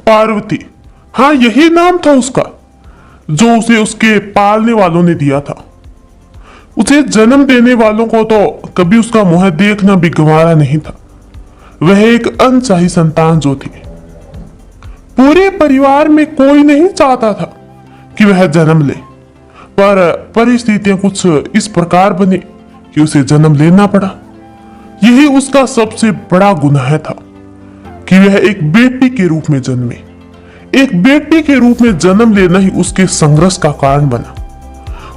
पार्वती, हाँ यही नाम था उसका, जो उसे उसके पालने वालों ने दिया था। उसे जन्म देने वालों को तो कभी उसका मुंह देखना भी गंवारा नहीं था। वह एक अनचाही संतान जो थी। पूरे परिवार में कोई नहीं चाहता था कि वह जन्म ले, पर परिस्थितियां कुछ इस प्रकार बनी कि उसे जन्म लेना पड़ा। यही उसका सबसे बड़ा गुनाह था कि वह एक बेटी के रूप में जन्मे। एक बेटी के रूप में जन्म लेना ही उसके संघर्ष का कारण बना।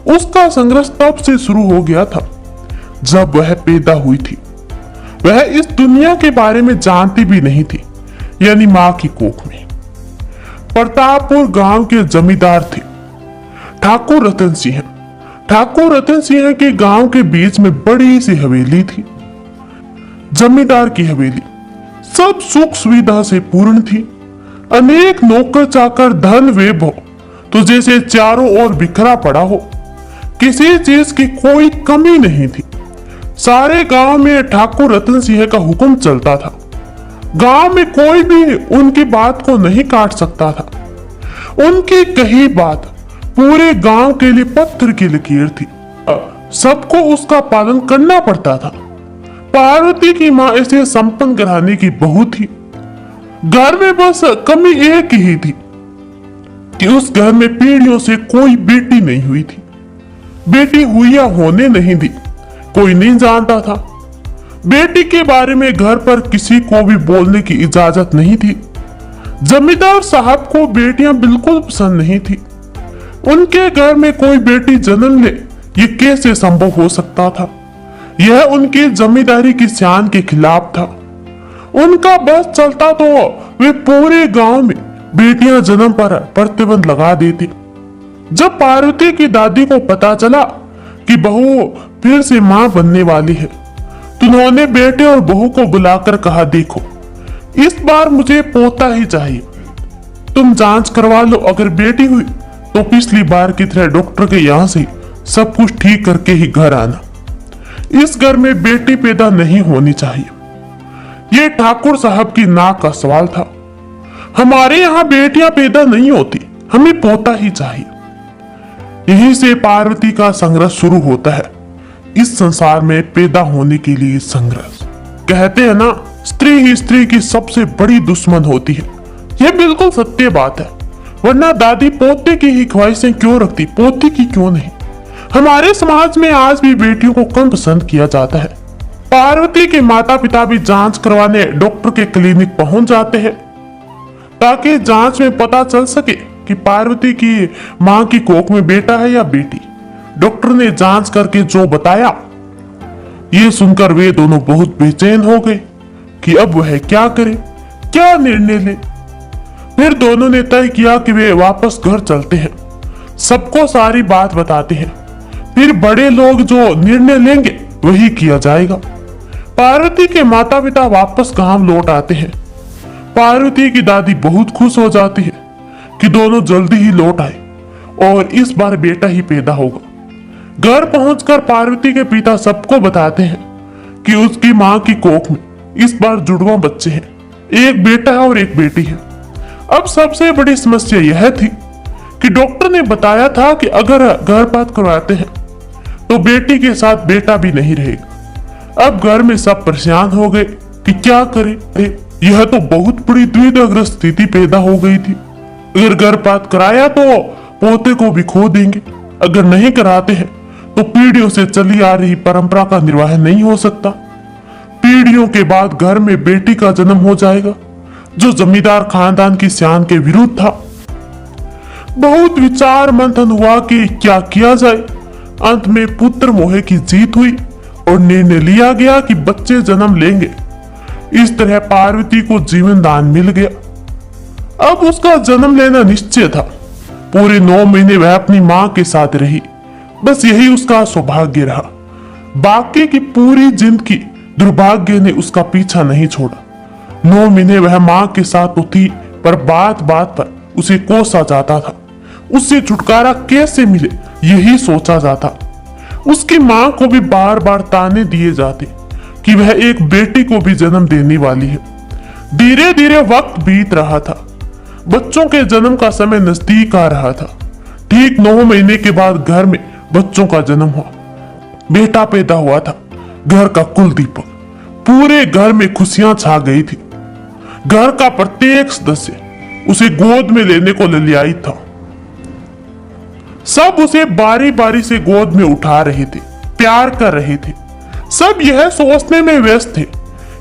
उसका संघर्ष तब से शुरू हो गया था जब वह पैदा हुई थी। वह इस दुनिया के बारे में जानती भी नहीं थी, यानी मां की कोख में। प्रतापपुर गांव के जमींदार थे ठाकुर रतन सिंह। ठाकुर रतन सिंह के गांव के बीच में बड़ी सी हवेली थी। जमींदार की हवेली सब सुख सुविधा से पूर्ण थी। अनेक नौकर चाकर धन वैभव तो जैसे चारों ओर बिखरा पड़ा हो। किसी चीज की कोई कमी नहीं थी। सारे गांव में ठाकुर रतन सिंह का हुक्म चलता था। गांव में कोई भी उनकी बात को नहीं काट सकता था। उनकी कही बात पूरे गांव के लिए पत्थर की लकीर थी। सबको उसका पालन करना पड़ता था। पार्वती की मां ऐसे संपन्न घराने की बहू थी। घर में बस कमी एक ही थी कि उस घर में पीढ़ियों से कोई बेटी नहीं हुई थी। बेटी हुई या होने नहीं दी, कोई नहीं जानता था। बेटी के बारे में घर पर किसी को भी बोलने की इजाजत नहीं थी। जमींदार साहब को बेटियां बिल्कुल पसंद नहीं थी। उनके घर में कोई बेटी जन्म ले, ये कैसे संभव हो सकता था? यह उनकी जमींदारी की शान के खिलाफ था। उनका बस चलता तो वे पूरे गांव में बेटियां जन्म पर प्रतिबंध लगा देते। जब पार्वती की दादी को पता चला कि बहू फिर से मां बनने वाली है, तो उन्होंने बेटे और बहू को बुलाकर कहा, देखो इस बार मुझे पोता ही चाहिए। तुम जांच करवा लो, अगर बेटी हुई तो पिछली बार की तरह डॉक्टर के यहाँ से सब कुछ ठीक करके ही घर आना। इस घर में बेटी पैदा नहीं होनी चाहिए। ये ठाकुर साहब की नाक का सवाल था। हमारे यहाँ बेटियां पैदा नहीं होती, हमें पोता ही चाहिए। यहीं से पार्वती का संघर्ष शुरू होता है। इस संसार में पैदा होने के लिए संघर्ष। कहते हैं ना, स्त्री ही स्त्री की सबसे बड़ी दुश्मन होती है। यह बिल्कुल सत्य बात है। वरना दादी पोते की ही ख्वाहिशें क्यों रखती, पोती की क्यों नहीं? हमारे समाज में आज भी बेटियों को कम पसंद किया जाता है। पार्वती के माता पिता भी जांच करवाने डॉक्टर के क्लिनिक पहुंच जाते हैं, ताकि जांच में पता चल सके कि पार्वती की मां की कोख में बेटा है या बेटी। डॉक्टर ने जांच करके जो बताया, ये सुनकर वे दोनों बहुत बेचैन हो गए कि अब वह क्या करे, क्या निर्णय ले। फिर दोनों ने तय किया कि वे वापस घर चलते हैं, सबको सारी बात बताते हैं, फिर बड़े लोग जो निर्णय लेंगे वही किया जाएगा। पार्वती के माता पिता वापस गांव लौट आते हैं। पार्वती की दादी बहुत खुश हो जाती है कि दोनों जल्दी ही लौट आए और इस बार बेटा ही पैदा होगा। घर पहुंचकर पार्वती के पिता सबको बताते हैं कि उसकी मां की कोख में इस बार जुड़वा बच्चे हैं, एक बेटा है और एक बेटी है। अब सबसे बड़ी समस्या यह थी कि डॉक्टर ने बताया था कि अगर गर्भपात करवाते हैं तो बेटी के साथ बेटा भी नहीं रहेगा। अब घर में सब परेशान हो गए कि क्या करें। यह तो बहुत बड़ी द्विधाग्रस्त स्थिति पैदा हो गई थी। अगर गर्भपात कराया तो पोते को भी खो देंगे, अगर नहीं कराते हैं तो पीढ़ियों से चली आ रही परंपरा का निर्वाह नहीं हो सकता। पीढ़ियों के बाद घर में बेटी का जन्म हो जाएगा, जो जमींदार खानदान की शान के विरुद्ध था। बहुत विचार मंथन हुआ कि क्या किया जाए। अंत में पुत्र मोह की जीत हुई और निर्णय लिया गया कि बच्चे जन्म लेंगे। इस तरह पार्वती को जीवन दान मिल गया। अब उसका जन्म लेना निश्चय था। पूरे 9 महीने वह अपनी मां के साथ रही, बस यही उसका सौभाग्य रहा। बाकी की पूरी जिंदगी दुर्भाग्य ने उसका पीछा नहीं छोड़ा। 9 महीने वह मां के साथ तो थी, पर बात बात पर उसे कोसा जाता था। उससे छुटकारा कैसे मिले यही सोचा जाता। उसकी मां को भी बार बार ताने दिए जाते कि वह एक बेटी को भी जन्म देने वाली है। धीरे धीरे वक्त बीत रहा था। बच्चों के जन्म का समय नजदीक आ रहा था। ठीक 9 महीने के बाद घर में बच्चों का जन्म हुआ। बेटा पैदा हुआ था, घर का कुल दीपक। पूरे घर में खुशियां छा गई थी। घर का प्रत्येक सदस्य उसे गोद में लेने को ललियाई था। सब उसे बारी बारी से गोद में उठा रहे थे, प्यार कर रहे थे। सब यह सोचने में व्यस्त थे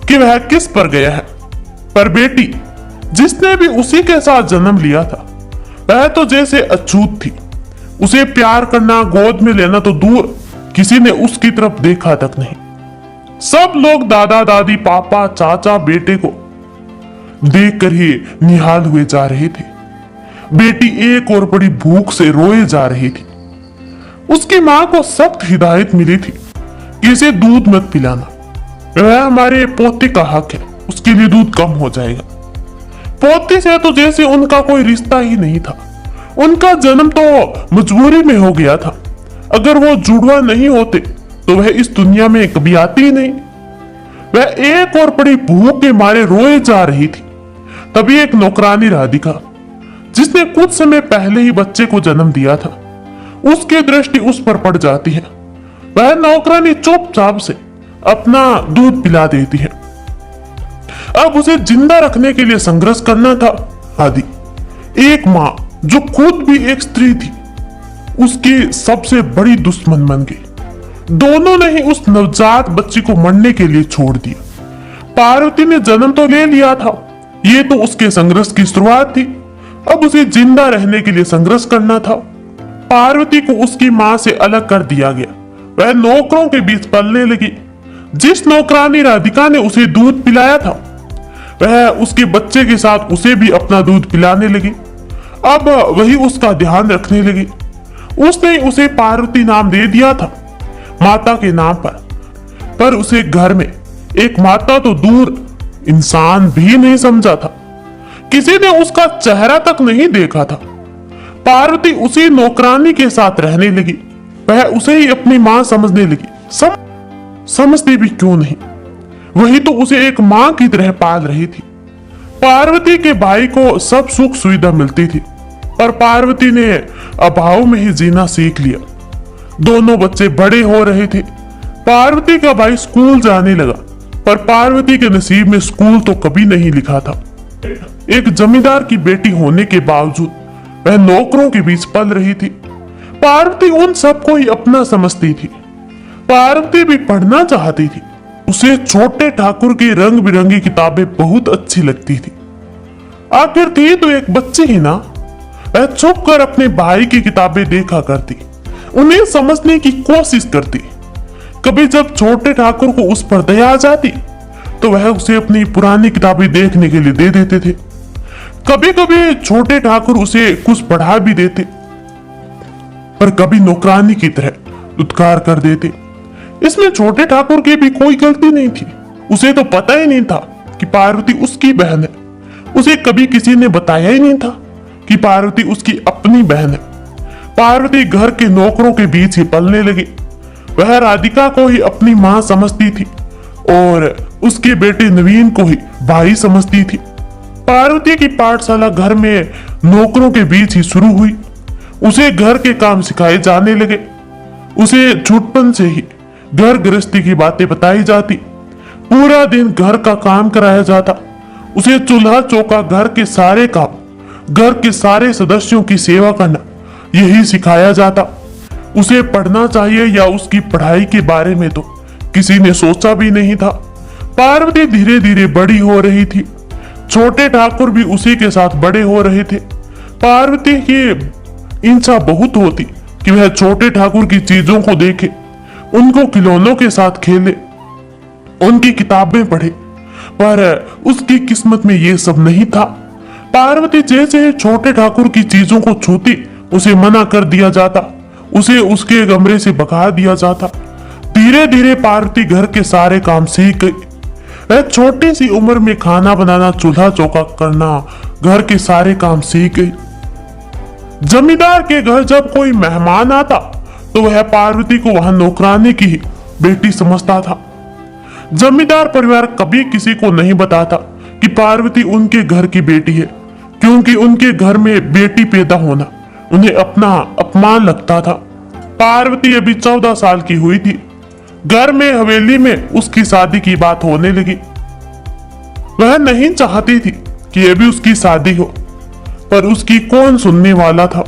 कि वह किस पर गया है। पर बेटी, जिसने भी उसी के साथ जन्म लिया था, वह तो जैसे अछूत थी। उसे प्यार करना, गोद में लेना तो दूर, किसी ने उसकी तरफ देखा तक नहीं। सब लोग दादा दादी, पापा, चाचा बेटे को देखकर ही निहाल हुए जा रहे थे। बेटी एक और बड़ी भूख से रोए जा रही थी। उसकी मां को सख्त हिदायत मिली थी कि इसे दूध मत पिलाना, वह हमारे पोते का हक है, उसके लिए दूध कम हो जाएगा। पोते से तो जैसे उनका कोई रिश्ता ही नहीं था। उनका जन्म तो मजबूरी में हो गया था। अगर वो जुड़वा नहीं होते तो वह इस दुनिया में कभी आती ही नहीं। वह एक और बड़ी भूख के मारे रोए जा रही थी। तभी एक नौकरानी राधिका, जिसने कुछ समय पहले ही बच्चे को जन्म दिया था, उसकी दृष्टि उस पर पड़ जाती है। वह नौकरानी चुपचाप से अपना दूध पिला देती है। अब उसे जिंदा रखने के लिए संघर्ष करना था। आदि एक मां जो खुद भी एक स्त्री थी, उसकी सबसे बड़ी दुश्मन बन गई। दोनों ने ही उस नवजात बच्ची को मरने के लिए छोड़ दिया। पार्वती ने जन्म तो ले लिया था, ये तो उसके संघर्ष की शुरुआत थी। अब उसे जिंदा रहने के लिए संघर्ष करना था। पार्वती को उसकी मां से अलग कर दिया गया। वह नौकरों के बीच पलने लगी। जिस नौकरानी राधिका ने उसे दूध पिलाया था, वह उसके बच्चे के साथ उसे भी अपना दूध पिलाने लगी। अब वही उसका ध्यान रखने लगी। उसने उसे पार्वती नाम दे दिया था, माता के नाम पर उसे घर में एक माता तो दूर, इंसान भी नहीं समझा था। किसी ने उसका चेहरा तक नहीं देखा था। पार्वती उसी नौकरानी के साथ रहने लगी। वह उसे ही अपनी मां समझने लगी। समझती भी क्यों नहीं, वही तो उसे एक मां की तरह पाल रही थी। पार्वती के भाई को सब सुख सुविधा मिलती थी, पर पार्वती ने अभाव में ही जीना सीख लिया। दोनों बच्चे बड़े हो रहे थे। पार्वती का भाई स्कूल जाने लगा, पर पार्वती के नसीब में स्कूल तो कभी नहीं लिखा था। एक जमींदार की बेटी होने के बावजूद वह नौकरों के बीच पल रही थी। पार्वती उन सबको ही अपना समझती थी। पार्वती भी पढ़ना चाहती थी। उसे छोटे ठाकुर की रंग बिरंगी किताबें बहुत अच्छी लगती थी। आखिर थी तो एक बच्ची ही ना। वह छुप कर अपने भाई की किताबें देखा करती, उन्हें समझने की कोशिश करती। कभी जब छोटे ठाकुर को उस पर दया आ जाती तो वह उसे अपनी पुरानी किताबें देखने के लिए दे देते थे। कभी कभी छोटे ठाकुर उसे कुछ पढ़ा भी देते, पर कभी नौकरानी की तरह दुत्कार कर देते। इसमें छोटे ठाकुर की भी कोई गलती नहीं थी। उसे तो पता ही नहीं था कि पार्वती उसकी बहन है। उसे कभी किसी ने बताया ही नहीं था कि पार्वती उसकी अपनी बहन है। पार्वती घर के नौकरों के बीच ही पलने लगी। वह राधिका को ही अपनी मां समझती थी और उसके बेटे नवीन को ही भाई समझती थी। पार्वती की पाठशाला घर में नौकरों के बीच ही शुरू हुई। उसे घर के काम सिखाए जाने लगे। उसे छुटपन से ही घर गृहस्थी की बातें बताई जाती। पूरा दिन घर का काम कराया जाता। उसे चूल्हा चौका, घर के सारे काम, घर के सारे सदस्यों की सेवा करना, यही सिखाया जाता। उसे पढ़ना चाहिए या उसकी पढ़ाई के बारे में तो किसी ने सोचा भी नहीं था। पार्वती धीरे धीरे बड़ी हो रही थी। छोटे ठाकुर भी उसी के साथ बड़े हो रहे थे। पार्वती की इच्छा बहुत होती कि वह छोटे ठाकुर की चीजों को देखे, उनको खिलौनों के साथ खेले, उनकी किताबें पढ़े, पर उसकी किस्मत में ये सब नहीं था। पार्वती जैसे छोटे ठाकुर की चीजों को छूती, उसे मना कर दिया जाता, उसे उसके कमरे से भगा दिया जाता। धीरे धीरे पार्वती घर के सारे काम सीख गई। वह छोटी सी उम्र में खाना बनाना, चूल्हा चौका करना, घर के सारे काम सीख गई। जमींदार के घर जब कोई मेहमान आता तो वह पार्वती को वहां नौकरानी की ही बेटी समझता था। जमींदार परिवार कभी किसी को नहीं बताता कि पार्वती उनके घर की बेटी है, क्योंकि उनके घर में बेटी पैदा होना उन्हें अपना अपमान लगता था। पार्वती अभी 14 साल की हुई थी। घर में हवेली में उसकी शादी की बात होने लगी। वह नहीं चाहती थी कि अभी उसकी शादी हो, पर उसकी कौन सुनने वाला था।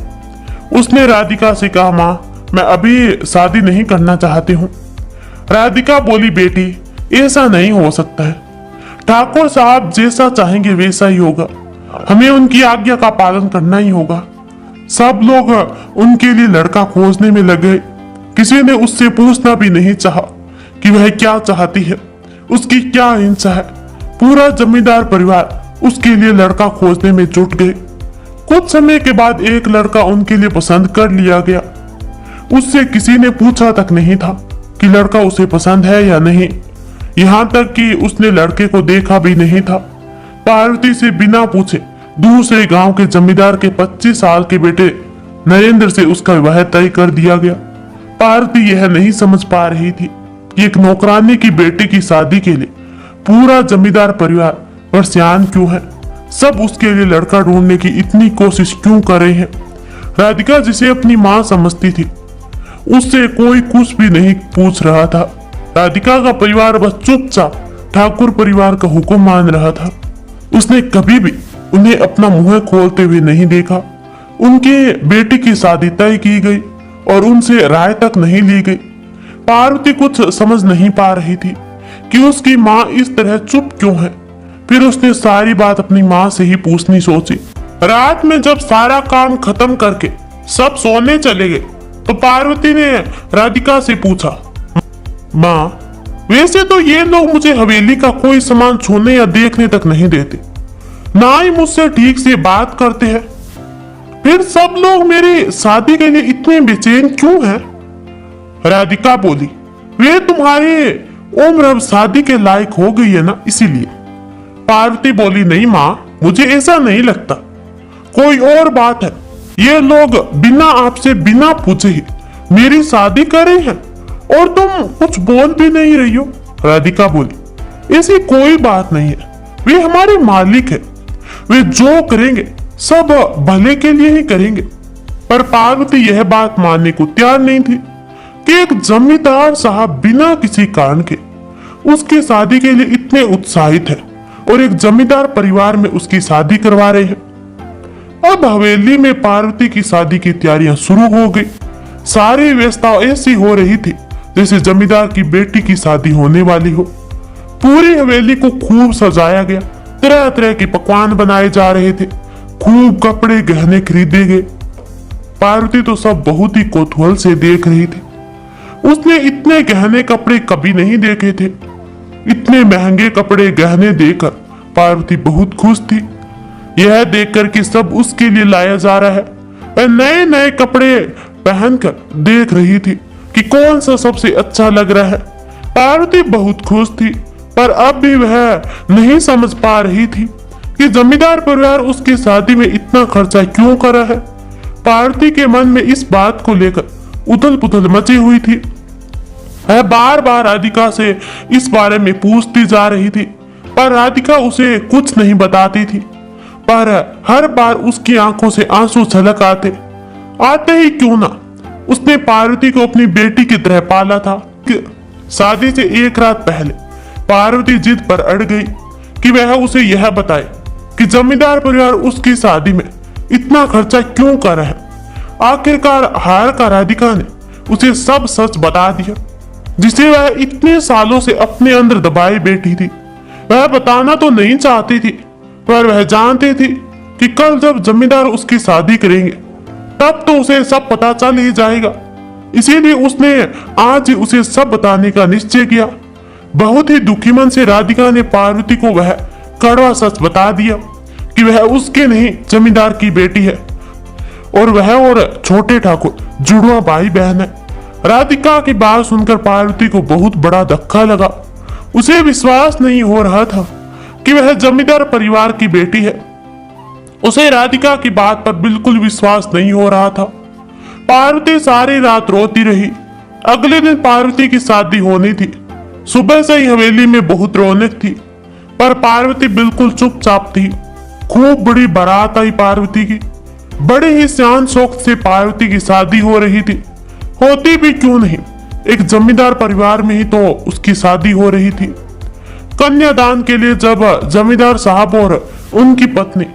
उसने राधिका से कहा, माँ मैं अभी शादी नहीं करना चाहती हूँ। राधिका बोली, बेटी ऐसा नहीं हो सकता है। ठाकुर साहब जैसा चाहेंगे वैसा ही होगा। हमें उनकी आज्ञा का पालन करना ही होगा। सब लोग उनके लिए लड़का खोजने में लगे। किसी ने उससे पूछना भी नहीं चाहा कि वह क्या चाहती है, उसकी क्या इच्छा है। पूरा जमींदार परिवार उसके लिए लड़का खोजने में जुट गए। कुछ समय के बाद एक लड़का उनके लिए पसंद कर लिया गया। उससे किसी ने पूछा तक नहीं था कि लड़का उसे पसंद है या नहीं। यहाँ तक कि उसने लड़के को देखा भी नहीं था। पार्वती से बिना पूछे दूसरे गांव के जमींदार के 25 साल के बेटे नरेंद्र से उसका विवाह तय कर दिया गया। पार्वती यह नहीं समझ पा रही थी कि एक नौकरानी की बेटी की शादी के लिए पूरा जमींदार परिवार परेशान क्यों है। सब उसके लिए लड़का ढूंढने की इतनी कोशिश क्यों कर रहे हैं। राधिका जिसे अपनी माँ समझती थी, उससे कोई कुछ भी नहीं पूछ रहा था। राधिका का परिवार बस चुपचाप ठाकुर परिवार का हुक्म मान रहा था। उसने कभी भी उन्हें अपना मुंह खोलते हुए नहीं देखा। उनके बेटे की शादी तय की गई और उनसे राय तक नहीं ली गई। पार्वती कुछ समझ नहीं पा रही थी कि उसकी माँ इस तरह चुप क्यों है। फिर उसने सारी बात अपनी माँ से ही पूछनी सोची। रात में जब सारा काम खत्म करके सब सोने चले गए तो पार्वती ने राधिका से पूछा, माँ वैसे तो ये लोग मुझे हवेली का कोई सामान छूने या देखने तक नहीं देते, ना ही मुझसे ठीक से बात करते हैं। फिर सब लोग मेरी शादी के लिए इतने बेचैन क्यों हैं? राधिका बोली, वे तुम्हारी उम्र अब शादी के लायक हो गई है ना, इसीलिए। पार्वती बोली, नहीं माँ मुझे ऐसा नहीं लगता, कोई और बात है। ये लोग बिना आपसे बिना पूछे ही मेरी शादी कर रहे हैं और तुम कुछ बोल भी नहीं रही हो। राधिका बोली, ऐसी कोई बात नहीं है, वे हमारे मालिक है, वे जो करेंगे सब भले के लिए ही करेंगे। पर पार्वती यह बात मानने को तैयार नहीं थी कि एक जमींदार साहब बिना किसी कारण के उसकी शादी के लिए इतने उत्साहित है और एक जमींदार परिवार में उसकी शादी करवा रहे हैं। अब हवेली में पार्वती की शादी की तैयारियां शुरू हो गई। सारी व्यवस्था ऐसी हो रही थी जैसे जमींदार की बेटी की शादी होने वाली हो। पूरी हवेली को खूब सजाया गया, तरह तरह के पकवान बनाए जा रहे थे, खूब कपड़े गहने खरीदे गए। पार्वती तो सब बहुत ही कौतूहल से देख रही थी। उसने इतने गहने कपड़े कभी नहीं देखे थे। इतने महंगे कपड़े गहने देकर पार्वती बहुत खुश थी। यह देखकर कि सब उसके लिए लाया जा रहा है, वह नए नए कपड़े पहनकर देख रही थी कि कौन सा सबसे अच्छा लग रहा है। पार्वती बहुत खुश थी, पर अब भी वह नहीं समझ पा रही थी कि जमींदार परिवार उसकी शादी में इतना खर्चा क्यों कर रहा है। पार्वती के मन में इस बात को लेकर उथल पुथल मची हुई थी। वह बार बार राधिका से इस बारे में पूछती जा रही थी, पर राधिका उसे कुछ नहीं बताती थी। पर हर बार उसकी आंखों से आंसू छलक आते ही क्यों ना, उसने पार्वती को अपनी बेटी की तरह पाला था। शादी से एक रात पहले पार्वती जिद पर अड़ गई कि वह उसे यह बताए कि जमींदार परिवार उसकी शादी में इतना खर्चा क्यों कर रहा है। आखिरकार हार का राधिका ने उसे सब सच बता दिया, जिसे वह इतने सालों से अपने अंदर दबाए बैठी थी। वह बताना तो नहीं चाहती थी, पर वह जानती थी कि कल जब जमींदार उसकी शादी करेंगे तब तो उसे सब पता चल ही जाएगा। इसीलिए उसने आज ही उसे सब बताने का निश्चय किया। बहुत ही दुखी मन से राधिका ने पार्वती को वह कड़वा सच बता दिया कि वह उसके नहीं जमींदार की बेटी है और वह और छोटे ठाकुर जुड़वा भाई बहन है। राधिका की बात सुनकर पार्वती को बहुत बड़ा धक्का लगा। उसे विश्वास नहीं हो रहा था कि वह जमींदार परिवार की बेटी है। उसे राधिका की बात पर बिल्कुल विश्वास नहीं हो रहा था। पार्वती सारी रात रोती रही। अगले दिन पार्वती की शादी होनी थी। सुबह से ही हवेली में बहुत रौनक थी, पर पार्वती बिल्कुल चुपचाप थी। खूब बड़ी बारात आई पार्वती की। बड़े ही शान शौक से पार्वती की शादी हो रही थी। होती भी क्यों नहीं, एक जमींदार परिवार में ही तो उसकी शादी हो रही थी। कन्यादान के लिए जब जमींदार साहब और उनकी पत्नी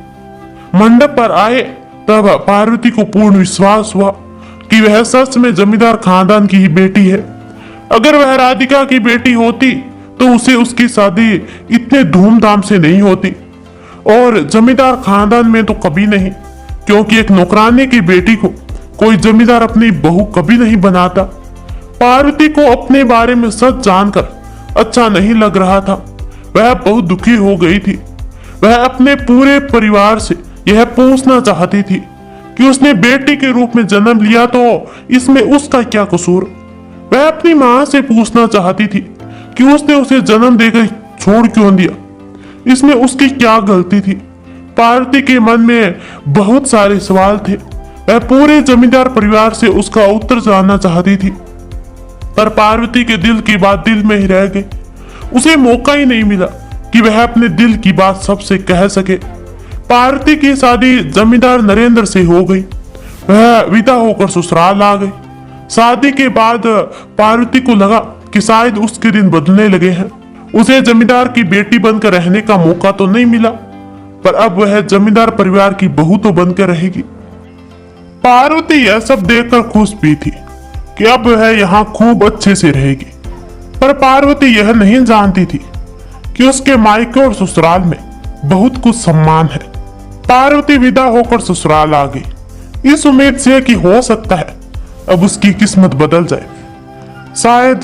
मंडप पर आए, तब पार्वती को पूर्ण विश्वास हुआ कि वह सच में जमींदार खानदान की ही बेटी है। अगर वह राधिका की बेटी होती तो उसे उसकी शादी इतने धूमधाम से नहीं होती, और जमींदार खानदान में तो कभी नहीं, क्योंकि एक नौकरानी की बेटी को कोई जमींदार अपनी बहू कभी नहीं बनाता। पार्वती को अपने बारे में सच जानकर अच्छा नहीं लग रहा था। वह बहुत दुखी हो गई थी। वह अपने पूरे परिवार से यह पूछना चाहती थी कि उसने बेटी के रूप में जन्म लिया तो इसमें उसका क्या कसूर। वह अपनी मां से पूछना चाहती थी कि उसने उसे जन्म देकर छोड़ क्यों दिया, इसमें उसकी क्या गलती थी। पार्वती के मन में बहुत सारे सवाल थे। वह पूरे जमींदार परिवार से उसका उत्तर जानना चाहती थी, पर पार्वती के दिल की बात दिल में ही रह गई। उसे मौका ही नहीं मिला कि वह अपने दिल की बात सबसे कह सके। पार्वती की शादी जमींदार नरेंद्र से हो गई। वह विदा होकर ससुराल आ गई। शादी के बाद पार्वती को लगा कि शायद उसके दिन बदलने लगे हैं। उसे जमींदार की बेटी बनकर रहने का मौका तो नहीं मिला, पर अब वह जमींदार परिवार की बहू तो बनकर रहेगी। पार्वती यह सब देखकर खुश भी थी कि अब वह यहाँ खूब अच्छे से रहेगी, पर पार्वती यह नहीं जानती थी कि उसके मायके और ससुराल में बहुत कुछ सम्मान है। पार्वती विदा होकर ससुराल आ गई, इस उम्मीद से कि हो सकता है अब उसकी किस्मत बदल जाए, शायद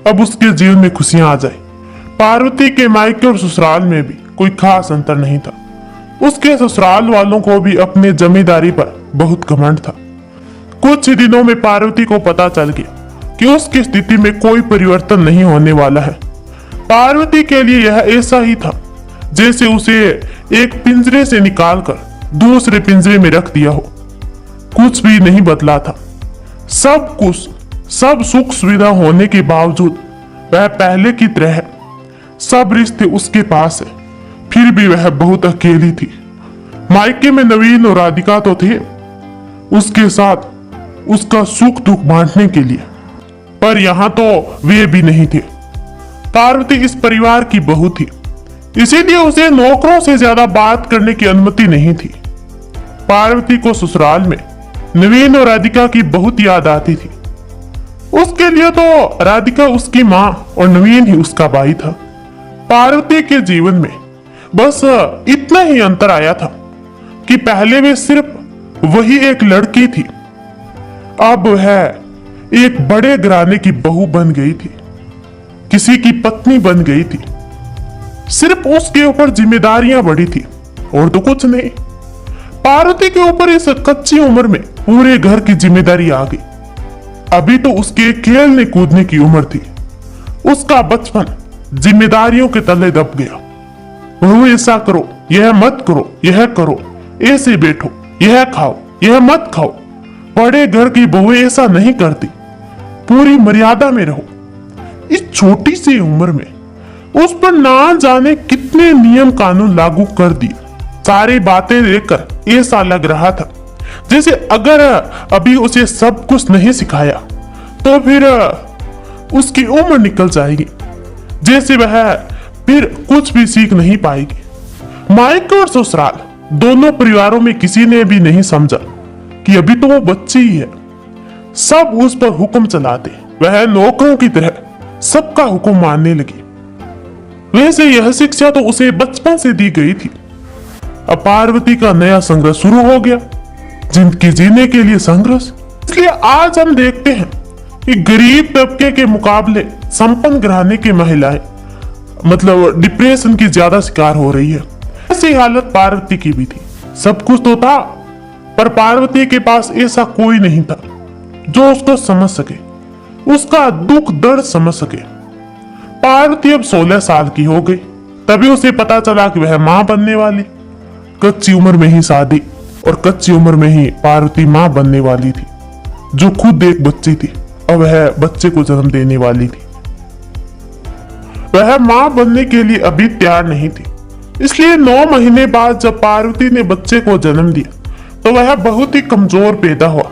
अब उसके जीवन में खुशियां आ जाए। पार्वती के मायके और ससुराल में भी कोई खास अंतर नहीं था। उसके ससुराल वालों को भी अपने जमींदारी पर बहुत घमंड था। कुछ ही दिनों में पार्वती को पता चल गया कि उसकी स्थिति में कोई परिवर्तन नहीं होने वाला है। पार्वती के लिए यह ऐसा ही था जैसे उसे एक पिंजरे से निकालकर दूसरे पिंजरे में रख दिया हो। कुछ भी नहीं बदला था। सब कुछ, सब सुख सुविधा होने के बावजूद वह पहले की तरह है। सब रिश्ते उसके पास है, फिर भी वह बहुत अकेली थी। मायके में नवीन और राधिका तो थे उसके साथ उसका सुख दुख बांटने के लिए, पर यहाँ तो वे भी नहीं थे। पार्वती इस परिवार की बहू थी, इसीलिए उसे नौकरों से ज्यादा बात करने की अनुमति नहीं थी। पार्वती को ससुराल में नवीन और राधिका की बहुत याद आती थी। उसके लिए तो राधिका उसकी माँ और नवीन ही उसका भाई था। पार्वती के जीवन में बस इतना ही अंतर आया था कि पहले वे सिर्फ वही एक लड़की थी, अब वह एक बड़े घराने की बहू बन गई थी, किसी की पत्नी बन गई थी। सिर्फ उसके ऊपर जिम्मेदारियां बढ़ी थी और तो कुछ नहीं। पार्वती के ऊपर इस कच्ची उम्र में पूरे घर की जिम्मेदारी आ गई। अभी तो उसके खेलने कूदने की उम्र थी। उसका बचपन जिम्मेदारियों के तले दब गया। बहू ऐसा करो, यह मत करो, यह करो, ऐसे बैठो, यह खाओ, यह मत खाओ। बड़े घर की बहू ऐसा नहीं करती, पूरी मर्यादा में रहो। इस छोटी सी उम्र में उस पर ना जाने कितने नियम कानून लागू कर दिए। सारी बातें देखकर ऐसा लग रहा था जैसे अगर अभी उसे सब कुछ नहीं सिखाया तो फिर उसकी उम्र निकल जाएगी, जैसे वह फिर कुछ भी सीख नहीं पाएगी। मायके और ससुराल दोनों परिवारों में किसी ने भी नहीं समझा कि अभी तो वो बच्ची ही है। सब उस पर हुक्म चलाते, वह नौकरों की तरह सबका हुक्म मानने लगी। वैसे यह शिक्षा तो उसे बचपन से दी गई थी। अब पार्वती का नया संघर्ष शुरू हो गया, जिंदगी जीने के लिए संघर्ष। इसलिए आज हम देखते हैं कि गरीब तबके के मुकाबले संपन्न घराने की महिलाएं मतलब डिप्रेशन की ज्यादा शिकार हो रही है। ऐसी हालत पार्वती की भी थी। सब कुछ तो था, पर पार्वती के पास ऐसा कोई नहीं था जो उसको समझ सके, उसका दुख दर्द समझ सके। पार्वती अब 16 साल की हो गई, तभी उसे पता चला कि वह मां बनने वाली। कच्ची उम्र में ही शादी और कच्ची उम्र में ही पार्वती मां बनने वाली थी, जो खुद एक बच्ची थी और वह बच्चे को जन्म देने वाली थी। वह मां बनने के लिए अभी तैयार नहीं थी, इसलिए 9 महीने बाद जब पार्वती ने बच्चे को जन्म दिया तो वह बहुत ही कमजोर पैदा हुआ,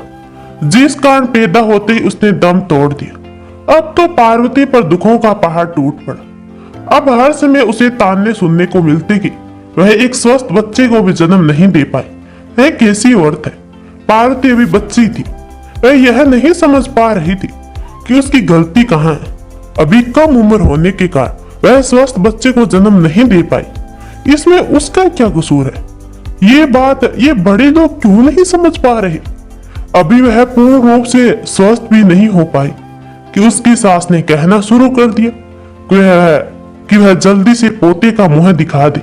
जिस कारण पैदा होते ही उसने दम तोड़ दिया। अब तो पार्वती पर दुखों का पहाड़ टूट पड़ा। अब हर समय उसे ताने सुनने को मिलते कि वह एक स्वस्थ बच्चे को भी जन्म नहीं दे पाई। वह कैसी औरत है। पार्वती अभी बच्ची थी। वह यह नहीं समझ पा रही थी कि उसकी गलती कहाँ है। अभी कम उम्र होने के कारण वह स्वस्थ बच्चे को जन्म नहीं दे पाई। इसमें उसका क्या कसूर है? ये बात ये बड़े लोग क्यों नहीं समझ पा रहे? अभी वह पूर्ण रूप से स्वस्थ भी नहीं हो पाई कि उसकी सास ने कहना शुरू कर दिया कि वह जल्दी से पोते का मुंह दिखा दे,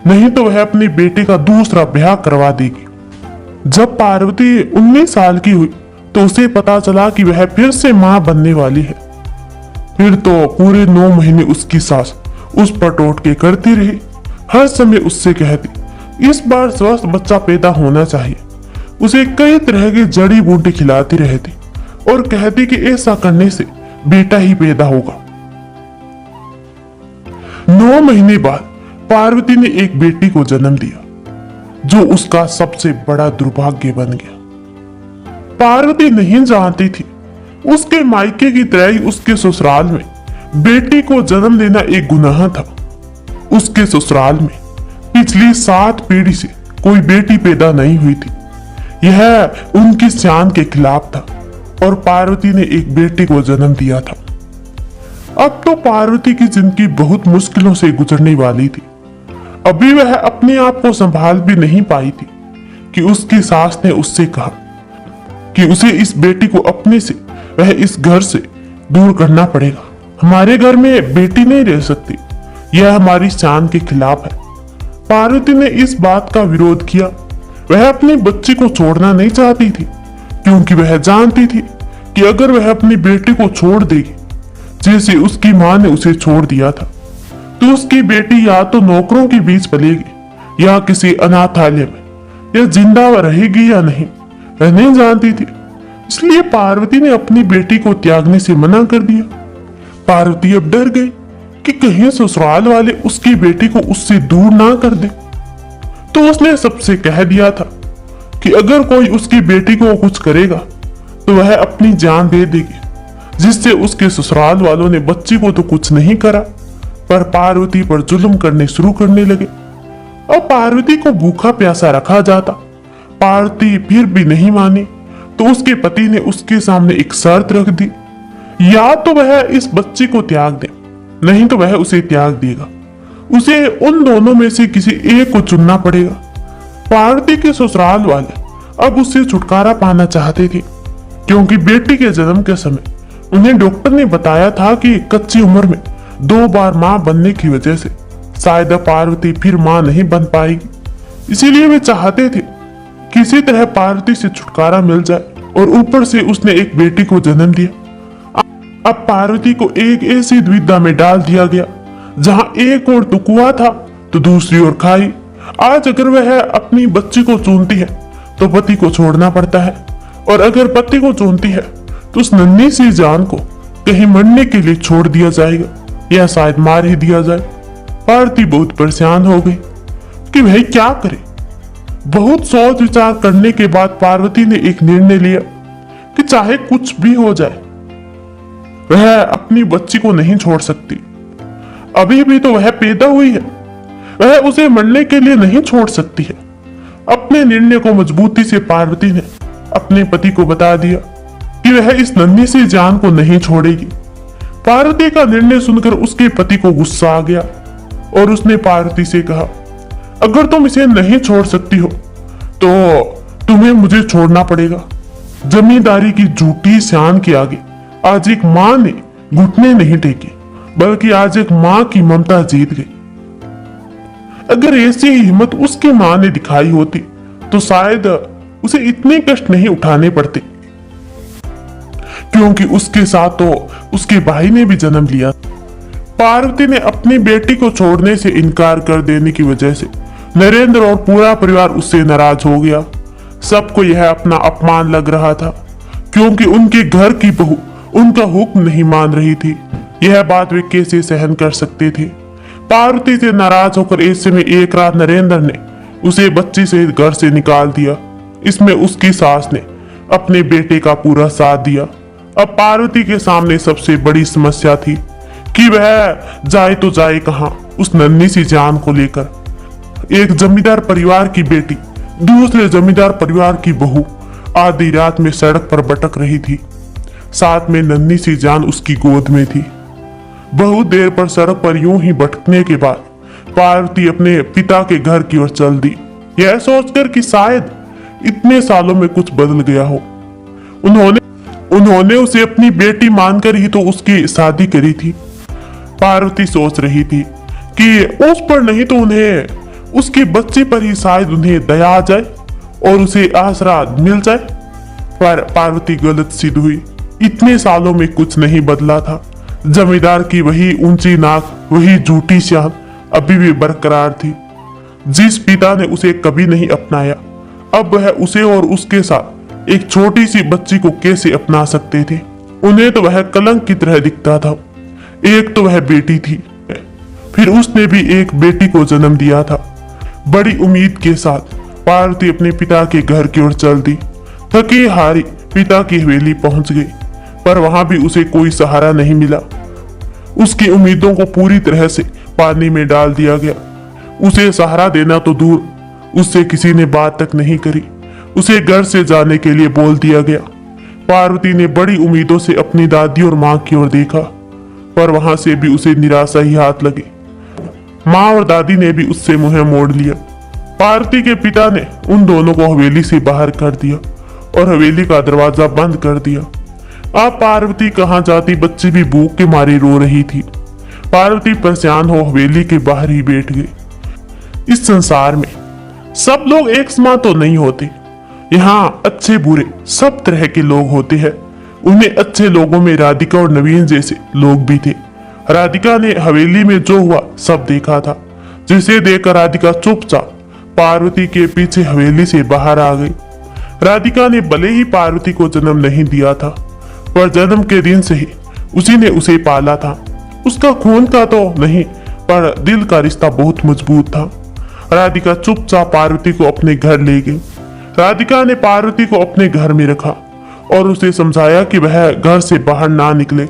नहीं तो वह अपने बेटे का दूसरा ब्याह करवा देगी। जब पार्वती 19 साल की हुई तो उसे पता चला कि वह फिर से मां बनने वाली है। फिर तो पूरे 9 महीने उसकी सास उस पर टोटके करती रही। हर समय उससे कहती इस बार स्वस्थ बच्चा पैदा होना चाहिए। उसे कई तरह की जड़ी बूटी खिलाती रहती और कहती कि ऐसा करने से बेटा ही पैदा होगा। 9 महीने बाद पार्वती ने एक बेटी को जन्म दिया, जो उसका सबसे बड़ा दुर्भाग्य बन गया। पार्वती नहीं जानती थी उसके मायके की तरह ही उसके ससुराल में बेटी को जन्म देना एक गुनाह था। उसके ससुराल में पिछली 7 पीढ़ी से कोई बेटी पैदा नहीं हुई थी। यह उनकी शान के खिलाफ था और पार्वती ने एक बेटी को जन्म दिया था। अब तो पार्वती की जिंदगी बहुत मुश्किलों से गुजरने वाली थी। अभी वह अपने आप को संभाल भी नहीं पाई थी कि उसकी सास ने उससे कहा कि उसे इस बेटी को अपने से वह इस घर से दूर करना पड़ेगा। हमारे घर में बेटी नहीं रह सकती, यह हमारी शान के खिलाफ है। पार्वती ने इस बात का विरोध किया। वह अपनी बच्ची को छोड़ना नहीं चाहती थी, क्योंकि वह जानती थी कि अगर वह अपनी बेटी को छोड़ देगी जैसे उसकी मां ने उसे छोड़ दिया था, तो उसकी बेटी या तो नौकरों के बीच पलेगी या किसी अनाथालय में, या जिंदा रहेगी या नहीं वह नहीं जानती थी। इसलिए पार्वती ने अपनी बेटी को त्यागने से मना कर दिया। पार्वती अब डर गई कि कहीं ससुराल वाले उसकी बेटी को उससे दूर ना कर दे। तो उसने सबसे कह दिया था कि अगर कोई उसकी बेटी को कुछ करेगा तो वह अपनी जान दे देगी। जिससे उसके ससुराल वालों ने बच्ची को तो कुछ नहीं करा, पर पार्वती पर जुल्म करने शुरू करने लगे। अब पार्वती को भूखा प्यासा रखा जाता। पार्वती फिर भी नहीं मानी तो उसके पति ने उसके सामने एक शर्त रख दी, या तो वह इस बच्ची को त्याग दे, नहीं तो वह उसे त्याग देगा। उसे उन दोनों में से किसी एक को चुनना पड़ेगा। पार्वती के ससुराल वाले अब उससे छुटकारा पाना चाहते थे, क्योंकि बेटी के जन्म के समय उन्हें डॉक्टर ने बताया था कि कच्ची उम्र में 2 बार मां बनने की वजह से शायद पार्वती फिर मां नहीं बन पाएगी। इसीलिए वे चाहते थे किसी तरह पार्वती से छुटकारा मिल जाए, और ऊपर से उसने एक बेटी को जन्म दिया। अब पार्वती को एक ऐसी दुविधा में डाल दिया गया जहां एक ओर तो कुआं था तो दूसरी ओर खाई। आज अगर वह अपनी बच्ची को चुनती है तो पति को छोड़ना पड़ता है, और अगर पति को चुनती है तो उस नन्ही सी जान को कहीं मरने के लिए छोड़ दिया जाएगा, या शायद मार ही दिया जाए। पार्वती बहुत परेशान हो गई कि वह क्या करे। बहुत सोच विचार करने के बाद पार्वती ने एक निर्णय लिया कि चाहे कुछ भी हो जाए वह अपनी बच्ची को नहीं छोड़ सकती। अभी भी तो वह पैदा हुई है, वह उसे मरने के लिए नहीं छोड़ सकती है। अपने निर्णय को मजबूती से पार्वती ने अपने पति को बता दिया कि वह इस नन्ही सी जान को नहीं छोड़ेगी। पार्वती का निर्णय सुनकर उसके पति को गुस्सा आ गया और उसने पार्वती से कहा, अगर तुम इसे नहीं छोड़ सकती हो तो तुम्हें मुझे छोड़ना पड़ेगा। जमींदारी की झूठी शान के आगे आज एक मां ने घुटने नहीं टेके, बल्कि आज एक मां की ममता जीत गई। अगर ऐसी ही हिम्मत उसकी मां ने दिखाई होती तो शायद उसे इतने कष्ट नहीं उठाने पड़ते, क्योंकि उसके साथ तो उसके भाई ने भी जन्म लिया। पार्वती ने अपनी बेटी को छोड़ने से इनकार कर देने की वजह से नरेंद्र और पूरा परिवार उससे नाराज हो गया। सबको यह अपना अपमान लग रहा था, क्योंकि उनके घर की बहू उनका हुक्म नहीं मान रही थी। यह बात वे कैसे सहन कर सकते थे। पार्वती से नाराज होकर ऐसे में एक रात नरेंद्र ने उसे बच्ची से घर से निकाल दिया। इसमें उसकी सास ने अपने बेटे का पूरा साथ दिया। अब पार्वती के सामने सबसे बड़ी समस्या थी कि वह जाए तो जाए कहां उस नन्ही सी जान को लेकर। एक जमींदार परिवार की बेटी दूसरे जमींदार परिवार की बहू आधी रात में सड़क पर भटक रही थी। साथ में नन्ही सी जान उसकी गोद में थी। बहुत देर पर सड़क पर यूं ही भटकने के बाद पार्वती अपने पिता के घर की ओर चल दी, यह सोचकर कि शायद इतने सालों में कुछ बदल गया हो। उन्होंने उसे अपनी बेटी मानकर ही तो उसकी शादी करी थी। पार्वती सोच रही थी कि उस पर नहीं तो उन्हें उसके बच्चे पर ही शायद उन्हें दया आ जाए और उसे आसरा मिल जाए। पर पार्वती गलत सिद्ध हुई। इतने सालों में कुछ नहीं बदला था। जमींदार की वही ऊंची नाक, वही झूठी शान अभी भी बरकरार थी। जिस पिता ने उसे कभी नहीं अपनाया, अब वह उसे और उसके साथ एक छोटी सी बच्ची को कैसे अपना सकते थे। उन्हें तो वह कलंक की तरह दिखता था। एक तो वह बेटी थी, फिर उसने भी एक बेटी को जन्म दिया था। बड़ी उम्मीद के साथ पार्वती अपने पिता के घर की ओर चल दी। थकी हारी पिता की हवेली पहुंच गई, पर वहां भी उसे कोई सहारा नहीं मिला। उसकी उम्मीदों को पूरी तरह से पानी में डाल दिया गया। उसे सहारा देना तो दूर, उससे किसी ने बात तक नहीं करी। उसे घर से जाने के लिए बोल दिया गया। पार्वती ने बड़ी उम्मीदों से अपनी दादी और मां की ओर देखा, पर वहां से भी उसे निराशा ही हाथ लगी। माँ और दादी ने भी उससे मुंह मोड़ लिया। पार्वती के पिता ने उन दोनों को हवेली से बाहर कर दिया और हवेली का दरवाजा बंद कर दिया। अब पार्वती कहाँ जाती, बच्ची भी भूख के मारे रो रही थी। पार्वती परेशान हो हवेली के बाहर ही बैठ गई। इस संसार में सब लोग एक समान तो नहीं होते। यहाँ अच्छे बुरे सब तरह के लोग होते हैं। उनमें अच्छे लोगों में राधिका और नवीन जैसे लोग भी थे। राधिका ने हवेली में जो हुआ सब देखा था, जिसे देखकर राधिका चुपचाप पार्वती के पीछे हवेली से बाहर आ गई। राधिका ने भले ही पार्वती को जन्म नहीं दिया था, पर जन्म के दिन से ही उसी ने उसे पाला था। उसका खून का तो नहीं, पर दिल का रिश्ता बहुत मजबूत था। राधिका चुपचाप पार्वती को अपने घर ले गई। राधिका ने पार्वती को अपने घर में रखा और उसे समझाया कि वह घर से बाहर ना निकले,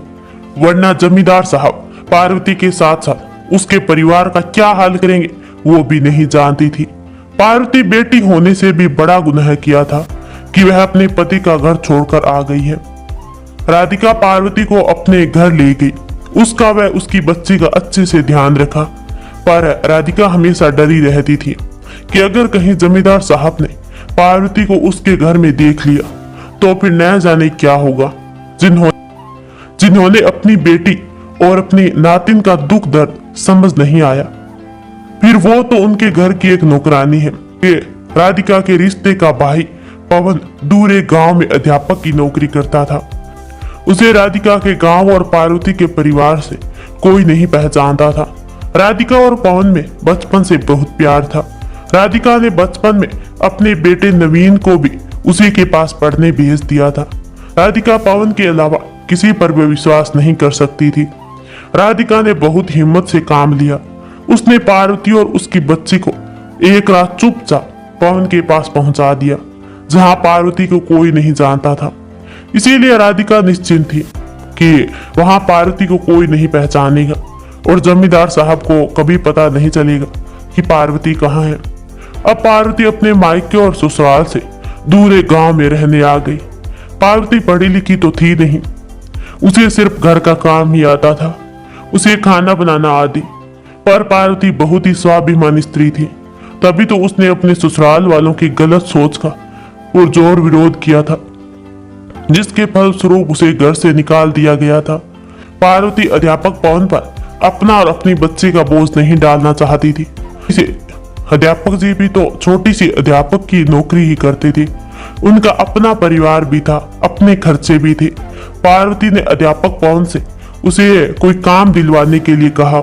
वरना जमींदार साहब पार्वती के साथ साथ उसके परिवार का क्या हाल करेंगे वो भी नहीं जानती थी। पार्वती बेटी होने से भी बड़ा गुनाह किया था कि वह अपने पति का घर छोड़कर आ गई है। राधिका पार्वती को अपने घर ले गई। उसका व उसकी बच्ची का अच्छे से ध्यान रखा, पर राधिका हमेशा डरी रहती थी कि अगर कहीं जमींदार साहब ने पार्वती को उसके घर में देख लिया तो फिर न जाने क्या होगा। जिन्होंने अपनी बेटी और अपनी नातिन का दुख दर्द समझ नहीं आया, फिर वो तो उनके घर की एक नौकरानी है। राधिका के रिश्ते का भाई पवन दूर एक गांव में अध्यापक की नौकरी करता था। उसे राधिका के गांव और पार्वती के परिवार से कोई नहीं पहचानता था। राधिका और पवन में बचपन से बहुत प्यार था। राधिका ने बचपन में अपने बेटे नवीन को भी उसी के पास पढ़ने भेज दिया था। राधिका पवन के अलावा किसी पर भी विश्वास नहीं कर सकती थी। राधिका ने बहुत हिम्मत से काम लिया। उसने पार्वती और उसकी बच्ची को एक रात चुपचाप पवन के पास पहुंचा दिया, जहां पार्वती को कोई नहीं जानता था। इसीलिए राधिका निश्चिंत थी कि वहां पार्वती को कोई नहीं पहचानेगा और जमींदार साहब को कभी पता नहीं चलेगा कि पार्वती कहाँ है। अब पार्वती अपने मायके और ससुराल से दूर एक गांव में रहने आ गई। पार्वती पढ़ी लिखी तो थी नहीं, उसे सिर्फ घर का काम ही आता था, उसे खाना बनाना आदि। पर पार्वती बहुत ही स्वाभिमानी स्त्री थी, तभी तो उसने अपने ससुराल वालों की गलत सोच का पुरजोर विरोध किया था, जिसके फलस्वरूप उसे घर से निकाल दिया गया था। पार्वती अध्यापक पवन पर अपना और अपनी बच्ची का बोझ नहीं डालना चाहती थी। इसे अध्यापक जी भी तो छोटी सी अध्यापक की नौकरी ही करते थे। उनका अपना परिवार भी था, अपने खर्चे भी थे। पार्वती ने अध्यापक पवन से उसे कोई काम दिलवाने के लिए कहा,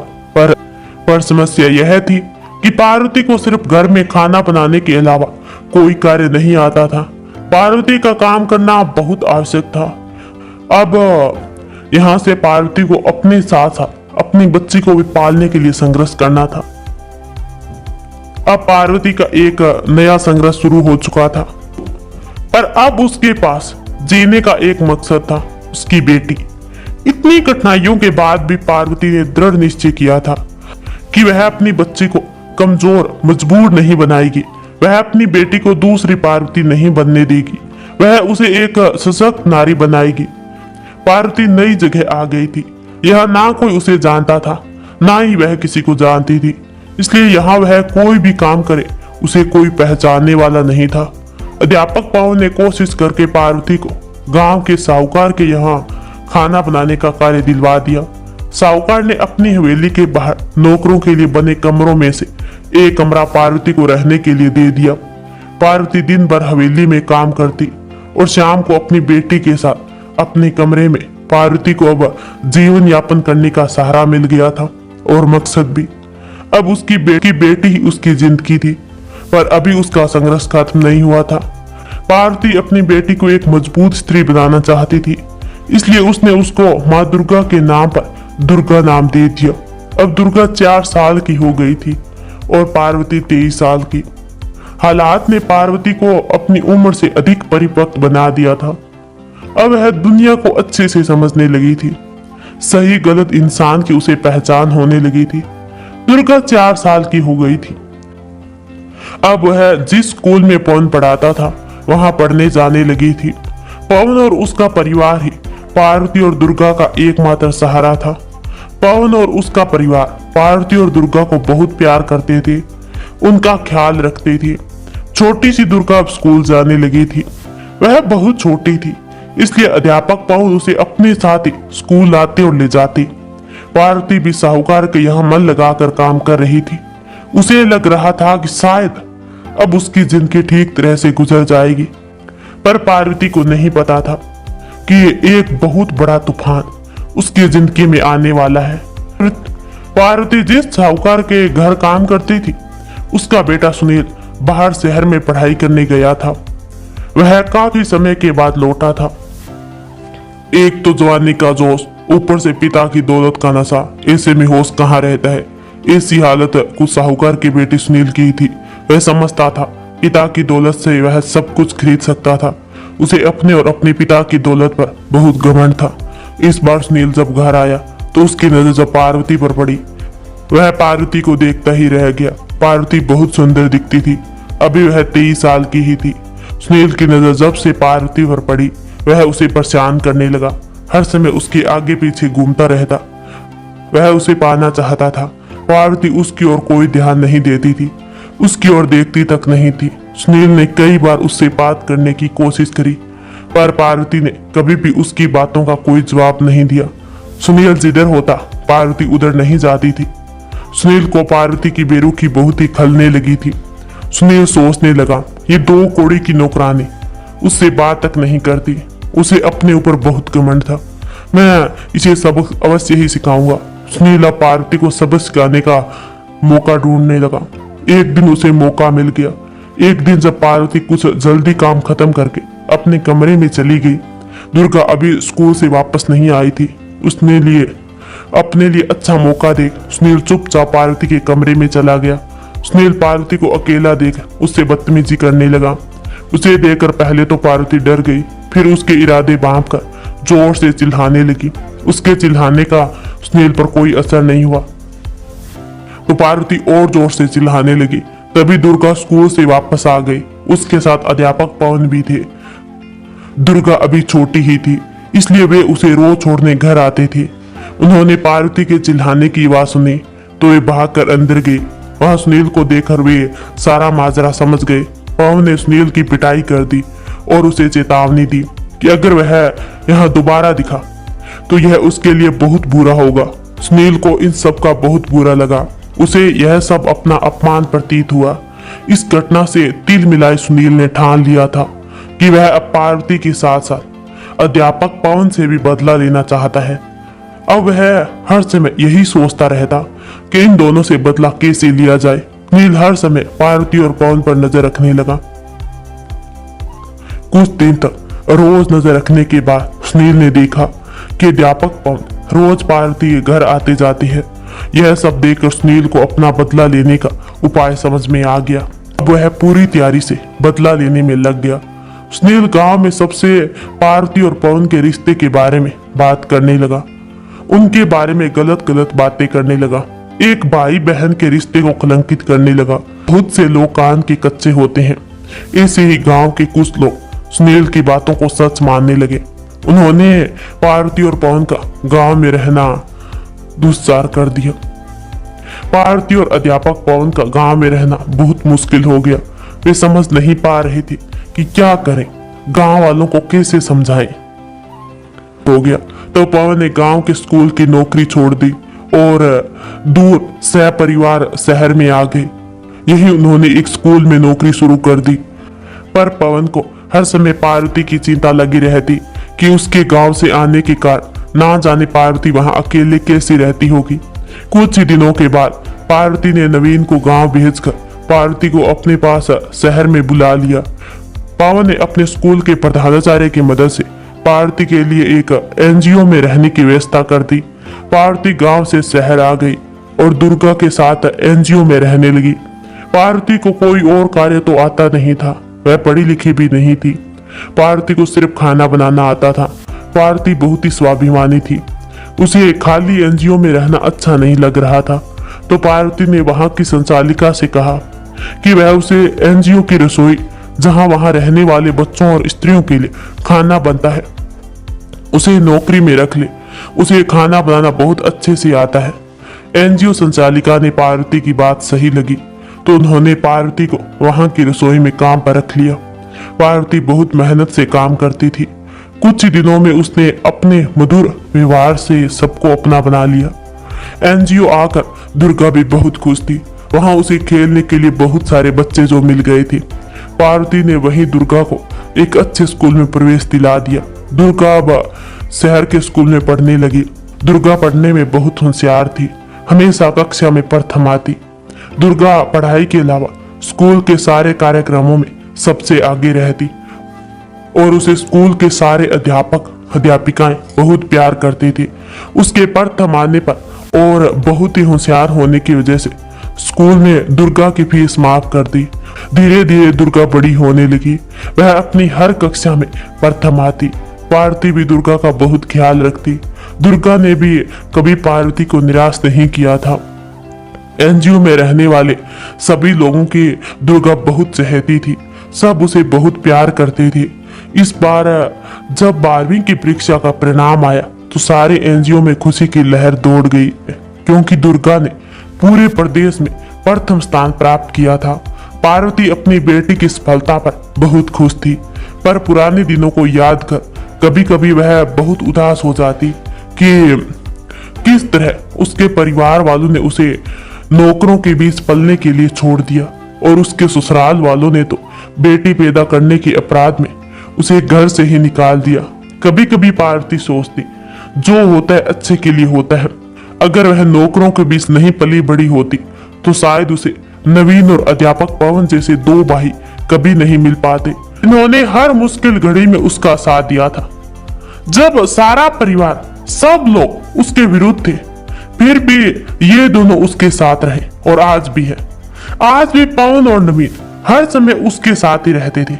पर समस्या यह थी कि पार्वती को सिर्फ घर में खाना बनाने के अलावा कोई कार्य नहीं आता था। पार्वती का काम करना बहुत आवश्यक था। अब यहाँ से पार्वती को अपने साथ साथ अपनी बच्ची को भी पालने के लिए संघर्ष करना था। अब पार्वती का एक नया संघर्ष शुरू हो चुका था, पर अब उसके पास जीने का एक मकसद था, उसकी बेटी। इतनी कठिनाइयों के बाद भी पार्वती ने दृढ़ निश्चय किया था कि वह अपनी बच्ची को कमजोर मजबूर नहीं बनाएगी। वह अपनी बेटी को दूसरी पार्वती नहीं बनने देगी, वह उसे एक सशक्त नारी बनाएगी। पार्वती नई जगह आ गई थी। यह ना कोई उसे जानता था, ना ही वह किसी को जानती थी, इसलिए यहाँ वह कोई भी काम करे उसे कोई पहचानने वाला नहीं था। अध्यापक पवन ने कोशिश करके पार्वती को गांव के साहूकार के यहाँ खाना बनाने का कार्य दिलवा दिया। साहूकार ने अपनी हवेली के बाहर नौकरों के लिए बने कमरों में से एक कमरा पार्वती को रहने के लिए दे दिया। पार्वती दिन भर हवेली में काम करती और शाम को अपनी बेटी के साथ अपने कमरे में। पार्वती को अब जीवन यापन करने का सहारा मिल गया था और मकसद भी। अब उसकी बेटी ही उसकी जिंदगी थी, पर अभी उसका संघर्ष खत्म नहीं हुआ था। पार्वती अपनी बेटी को एक मजबूत स्त्री बनाना चाहती थी, इसलिए उसने उसको माँ दुर्गा के नाम पर दुर्गा नाम दे दिया। अब दुर्गा 4 साल की हो गई थी और पार्वती 23 साल की। हालात ने पार्वती को अपनी उम्र से अधिक परिपक्व बना दिया था। अब वह दुनिया को अच्छे से समझने लगी थी। सही गलत इंसान की उसे पहचान होने लगी थी। दुर्गा 4 साल की हो गई थी। अब वह जिस स्कूल में पवन पढ़ाता था वहां पढ़ने जाने लगी थी। पवन और उसका परिवार ही पार्वती और दुर्गा का एकमात्र सहारा था। पवन और उसका परिवार पार्वती और दुर्गा को बहुत प्यार करते थे, उनका ख्याल रखते थे। छोटी सी दुर्गा अब स्कूल जाने लगी थी। वह बहुत छोटी थी, इसलिए अध्यापक पवन उसे अपने साथ ही स्कूल लाते और ले जाते। पार्वती भी साहूकार के यहाँ मन लगाकर काम कर रही थी। उसे लग रहा था कि शायद अब उसकी जिंदगी ठीक तरह से गुजर जाएगी, पर पार्वती को नहीं पता था कि एक बहुत बड़ा तूफान उसकी जिंदगी में आने वाला है। पार्वती जिस साहूकार के घर काम करती थी, उसका बेटा सुनील बाहर शहर में पढ़ाई करने गया था। वह काफी समय के बाद लौटा था। एक तो जवानी का जोश, ऊपर से पिता की दौलत का नशा, ऐसे में होश कहाँ रहता है। ऐसी हालत कुछ साहूकार की बेटी सुनील की थी। वह समझता था पिता की दौलत से वह सब कुछ खरीद सकता था। उसे अपने और अपने पिता की दौलत पर बहुत घमंड था। इस बार सुनील जब घर आया तो उसकी नजर जब पार्वती पर पड़ी, वह पार्वती को देखता ही रह गया। पार्वती बहुत सुंदर दिखती थी। अभी वह 23 साल की ही थी। सुनील की नजर जब से पार्वती पर पड़ी, वह उसे परेशान करने लगा। हर समय उसके आगे पीछे घूमता रहता। वह उसे पाना चाहता था। पार्वती उसकी ओर कोई ध्यान नहीं देती थी, उसकी ओर देखती तक नहीं थी। सुनील ने कई बार उससे बात करने की कोशिश करी, पर पार्वती ने कभी भी उसकी बातों का कोई जवाब नहीं दिया। सुनील जिधर होता पार्वती उधर नहीं जाती थी। सुनील को पार्वती की बेरुखी बहुत ही खलने लगी थी। सुनील सोचने लगा, ये 2 कौड़ी की नौकरानी उससे बात तक नहीं करती। उसे अपने ऊपर बहुत घमंड था। मैं इसे सबक अवश्य ही सिखाऊंगा। सुनील अब पार्वती को सबक सिखाने का मौका ढूंढने लगा। एक दिन उसे मौका मिल गया। एक दिन जब पार्वती कुछ जल्दी काम खत्म करके अपने कमरे में चली गई, दुर्गा अभी स्कूल से वापस नहीं आई थी। उसने लिए अपने लिए अच्छा मौका देख सुनील चुपचाप पार्वती के कमरे में चला गया। सुनील पार्वती को अकेला देख उससे बदतमीजी करने लगा। उसे देखकर पहले तो पार्वती डर गई, फिर उसके इरादे भांपकर जोर से चिल्लाने लगी। उसके चिल्लाने का सुनील पर कोई असर नहीं हुआ तो पार्वती और जोर से चिल्लाने लगी। तभी दुर्गा स्कूल से वापस आ गई। उसके साथ अध्यापक पवन भी थे। दुर्गा अभी छोटी ही थी, इसलिए वे उसे रोज छोड़ने घर आते थे। उन्होंने पार्वती के चिल्लाने की आवाज सुनी तो वे भागकर अंदर गए। वहां सुनील को देखकर वे सारा माजरा समझ गए। पवन ने सुनील की पिटाई कर दी और उसे चेतावनी दी कि अगर वह यहाँ दोबारा दिखा तो यह उसके लिए बहुत बुरा होगा। सुनील को इन सब का बहुत बुरा लगा। उसे यह सब अपना अपमान प्रतीत हुआ। इस घटना से तिल मिलाए सुनील ने ठान लिया था कि वह अब पार्वती के साथ साथ अध्यापक पवन से भी बदला लेना चाहता है। अब वह हर समय यही सोचता रहता कि इन दोनों से बदला कैसे लिया जाए। सुनील हर समय पार्वती और पवन पर नजर रखने लगा। कुछ दिन तक रोज नजर रखने के बाद सुनील ने देखा कि अध्यापक पवन रोज पार्वती घर आते जाती है। यह सब देखकर सुनील को अपना बदला लेने का उपाय समझ में आ गया। अब वह पूरी तैयारी से बदला लेने में लग गया। सुनील गांव में सबसे पार्वती और पवन के रिश्ते के बारे में बात करने लगा। उनके बारे में गलत गलत बातें करने लगा। एक भाई बहन के रिश्ते को कलंकित करने लगा। बहुत से लोग कान के कच्चे होते हैं। ऐसे ही गांव के कुछ लोग सुनील की बातों को सच मानने लगे। उन्होंने पार्वती और पवन का गांव में रहना दुस्सार कर दिया। पार्वती और अध्यापक पवन का गांव में रहना बहुत मुश्किल हो गया। वे समझ नहीं पा रहे थे कि क्या करें, गांव वालों को कैसे समझाएं। हो गया तो पवन ने गांव के स्कूल की नौकरी छोड़ दी और दूर सह परिवार शहर में आ गए। यही उन्होंने एक स्कूल में नौकरी शुरू कर दी। पर पवन को हर समय पार्वती की चिंता लगी रहती कि उसके गांव से आने के कारण ना जाने पार्वती वहां अकेले कैसी रहती होगी। कुछ ही दिनों के बाद पार्वती ने नवीन को गांव भेजकर पार्वती को अपने पास शहर में बुला लिया। पवन ने अपने स्कूल के प्रधानाचार्य की मदद से पार्वती के लिए एक एनजीओ में रहने की व्यवस्था कर दी। पार्वती गांव से शहर आ गई और दुर्गा के साथ एनजीओ में रहने लगी। पार्वती को कोई और कार्य तो आता नहीं था। वह पढ़ी लिखी भी नहीं थी। पार्वती को सिर्फ खाना बनाना आता था। पार्वती बहुत ही स्वाभिमानी थी। उसे खाली एनजीओ में रहना अच्छा नहीं लग रहा था। तो पार्वती ने वहां की संचालिका से कहा कि वह उसे एनजीओ की रसोई, जहां वहां रहने वाले बच्चों और स्त्रियों के लिए खाना बनता है, उसे नौकरी में रख ले। उसे खाना बनाना बहुत अच्छे से आता है। एनजीओ संचालिका ने पार्वती की बात सही लगी तो उन्होंने पार्वती को वहां की रसोई में काम पर रख लिया। पार्वती बहुत मेहनत से काम करती थी। कुछ ही दिनों में उसने अपने मधुर व्यवहार से सबको अपना बना लिया। एनजीओ आकर दुर्गा भी बहुत खुश थी। वहां उसे खेलने के लिए बहुत सारे बच्चे जो मिल गए थे। पार्वती ने वहीं दुर्गा को एक अच्छे स्कूल में प्रवेश दिला दिया। दुर्गा अब शहर के स्कूल में पढ़ने लगी। दुर्गा पढ़ने में बहुत होशियार थी। हमेशा कक्षा में प्रथम आती। दुर्गा पढ़ाई के अलावा स्कूल के सारे कार्यक्रमों में सबसे आगे रहती और उसे स्कूल के सारे अध्यापक अध्यापिकाएं बहुत प्यार करते थे। उसके प्रथम आने पर और बहुत ही होशियार होने की वजह से स्कूल में दुर्गा की फीस माफ कर दी। धीरे धीरे दुर्गा बड़ी होने लगी। वह अपनी हर कक्षा में प्रथम आती। पार्वती भी दुर्गा का बहुत ख्याल रखती। दुर्गा ने भी कभी पार्वती को निराश नहीं किया था। एनजीओ में रहने वाले सभी लोगों की दुर्गा बहुत चहेती थी। सब उसे बहुत प्यार करते थे। इस बार जब 12वीं की परीक्षा का परिणाम आया तो सारे एनजीओ में खुशी की लहर दौड़ गई, क्योंकि दुर्गा ने पूरे प्रदेश में प्रथम स्थान प्राप्त किया था। पार्वती अपनी बेटी की सफलता पर बहुत खुश थी, पर पुराने दिनों को याद कर कभी कभी वह बहुत उदास हो जाती कि किस तरह उसके परिवार वालों ने उसे नौकरों के बीच पलने के लिए छोड़ दिया और उसके ससुराल वालों ने तो बेटी पैदा करने के अपराध में उसे घर से ही निकाल दिया। कभी कभी पार्वती सोचती, जो होता है अच्छे के लिए होता है। अगर वह नौकरों के बीच नहीं पली बड़ी होती तो शायद उसे नवीन और अध्यापक पवन जैसे दो भाई कभी नहीं मिल पाते। इन्होंने हर मुश्किल घड़ी में उसका साथ दिया था। जब सारा परिवार, सब लोग उसके विरुद्ध थे, फिर भी ये दोनों उसके साथ रहे और आज भी है। आज भी पवन और नवीन हर समय उसके साथ ही रहते थे।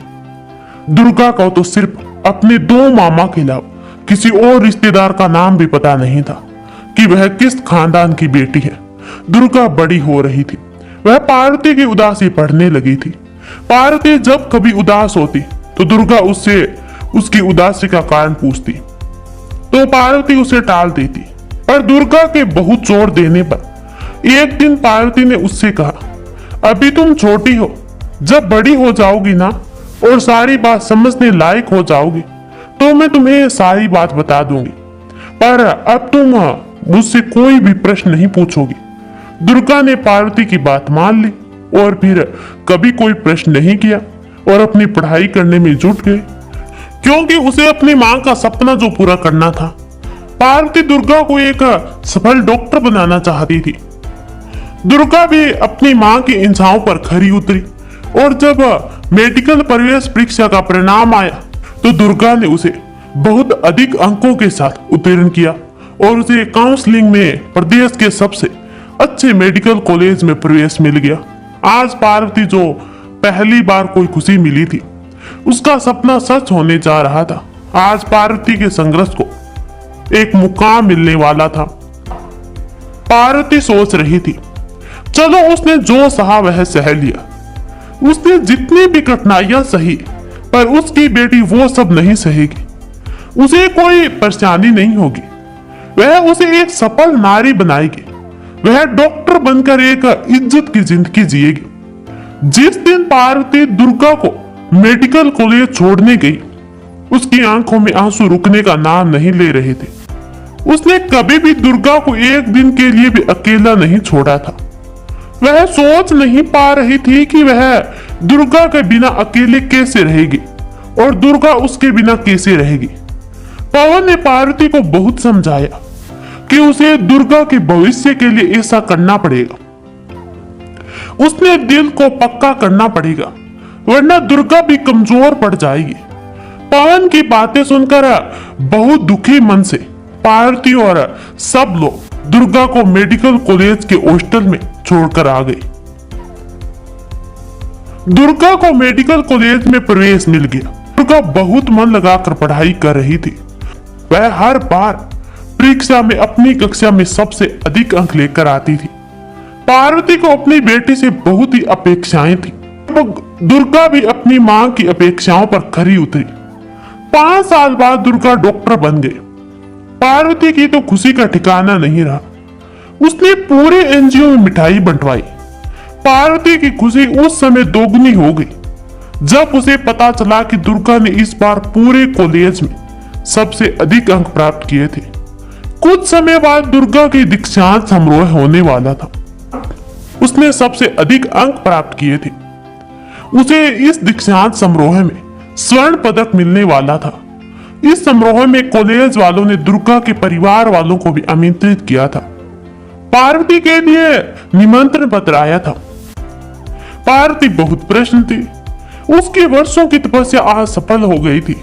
दुर्गा को तो सिर्फ अपने दो मामा के अलावा किसी और रिश्तेदार का नाम भी पता नहीं था कि वह किस खानदान की बेटी है। दुर्गा बड़ी हो रही थी। वह पार्वती की उदासी पढ़ने लगी थी। पार्वती जब कभी उदास होती तो दुर्गा उससे उसकी उदासी का कारण पूछती तो पार्वती उसे टाल देती। पर दुर्गा के बहुत जोर देने पर एक दिन पार्वती ने उससे कहा, अभी तुम छोटी हो, जब बड़ी हो जाओगी ना और सारी बात समझने लायक हो जाओगी तो मैं तुम्हें सारी बात बता दूंगी, पर अब तुम मुझसे कोई भी प्रश्न नहीं पूछोगी। दुर्गा ने पार्वती की बात मान ली और फिर कभी कोई प्रश्न नहीं किया और अपनी पढ़ाई करने में जुट गए, क्योंकि उसे अपनी मां का सपना जो पूरा करना था। पार्वती दुर्गा को एक सफल डॉक्टर बनाना चाहती थी। दुर्गा भी अपनी मां की इच्छाओं पर खरी उतरी और जब मेडिकल प्रवेश परीक्षा का परिणाम आया तो दुर्गा ने उसे बहुत अधिक अंकों के साथ उत्तीर्ण किया और उसे काउंसलिंग में प्रदेश के सबसे अच्छे मेडिकल कॉलेज में प्रवेश मिल गया। आज पार्वती जो पहली बार कोई खुशी मिली थी, उसका सपना सच होने जा रहा था। आज पार्वती के संघर्ष को एक मुकाम मिलने वाला था। पार्वती सोच रही थी, चलो उसने जो सहा वह सह लिया। उसने जितनी भी कठिनाइयां सही, पर उसकी बेटी वो सब नहीं सहेगी। उसे कोई परेशानी नहीं होगी। वह उसे एक सफल नारी बनाएगी। वह डॉक्टर बनकर एक इज्जत की जिंदगी जिएगी। जिस दिन पार्वती दुर्गा को मेडिकल कॉलेज छोड़ने गई, उसकी आंखों में आंसू रुकने का नाम नहीं ले रहे थे। उसने कभी भी दुर्गा को एक दिन के लिए भी अकेला नहीं छोड़ा था। वह सोच नहीं पा रही थी कि वह दुर्गा के बिना अकेले कैसे रहेगी और दुर्गा उसके बिना कैसे रहेगी। पवन ने पार्वती को बहुत समझाया कि उसे दुर्गा के भविष्य के लिए ऐसा करना पड़ेगा। उसने दिल को पक्का करना पड़ेगा, वरना दुर्गा भी कमजोर पड़ जाएगी। पवन की बातें सुनकर बहुत दुखी मन से पार्वती और सब लोग दुर्गा को मेडिकल कॉलेज के हॉस्टल में छोड़कर आ गए। दुर्गा को मेडिकल कॉलेज में प्रवेश मिल गया। दुर्गा बहुत मन लगाकर पढ़ाई कर रही थी। वह हर बार परीक्षा में अपनी कक्षा में सबसे अधिक अंक लेकर आती थी। पार्वती को अपनी बेटी से बहुत ही अपेक्षाएं थी। दुर्गा भी अपनी मां की अपेक्षाओं पर खरी उतरी। 5 साल बाद दुर्गा डॉक्टर बन गई। पार्वती की तो खुशी का ठिकाना नहीं रहा। उसने पूरे एनजीओ में मिठाई बंटवाई। पार्वती की खुशी उस समय दोगुनी हो गई जब उसे पता चला कि दुर्गा ने इस बार पूरे कॉलेज में सबसे अधिक अंक प्राप्त किए थे। कुछ समय बाद दुर्गा की दीक्षांत समारोह होने वाला था। उसने सबसे अधिक अंक प्राप्त किए थे। उसे इस दीक्षांत समारोह में स्वर्ण पदक मिलने वाला था। इस समारोह में कॉलेज वालों ने दुर्गा के परिवार वालों को भी आमंत्रित किया था। पार्वती के लिए निमंत्रण पत्र आया था। पार्वती बहुत प्रसन्न थी। उसकी वर्षों की तपस्या आज सफल हो गई थी।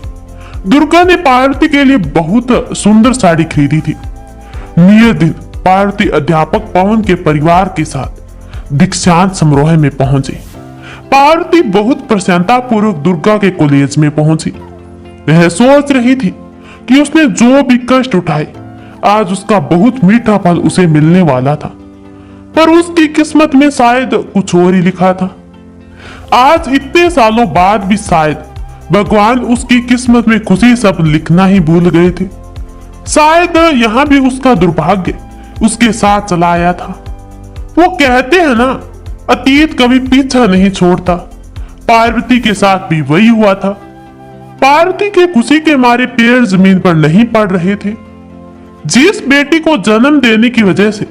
दुर्गा ने पार्वती के लिए बहुत सुंदर साड़ी खरीदी थी। नियत दिन पार्वती अध्यापक पवन के परिवार के साथ दीक्षांत समारोह में पहुंची। पार्वती बहुत प्रसन्नता पूर्वक दुर्गा के कॉलेज में पहुंची। वह सोच रही थी कि उसने जो भी कष्ट उठाए, आज उसका बहुत मीठा फल उसे मिलने वाला था। पर उसकी किस्मत में शायद कुछ और ही लिखा था। आज इतने सालों बाद भी शायद भगवान उसकी किस्मत में खुशी सब लिखना ही भूल गए थे। शायद यहाँ भी उसका दुर्भाग्य उसके साथ चला आया था। वो कहते हैं ना, अतीत कभी पीछा नहीं छोड़ता। पार्वती के साथ भी वही हुआ था। पार्वती के खुशी के मारे पैर जमीन पर नहीं पड़ रहे थे। जिस बेटी को जन्म देने की वजह से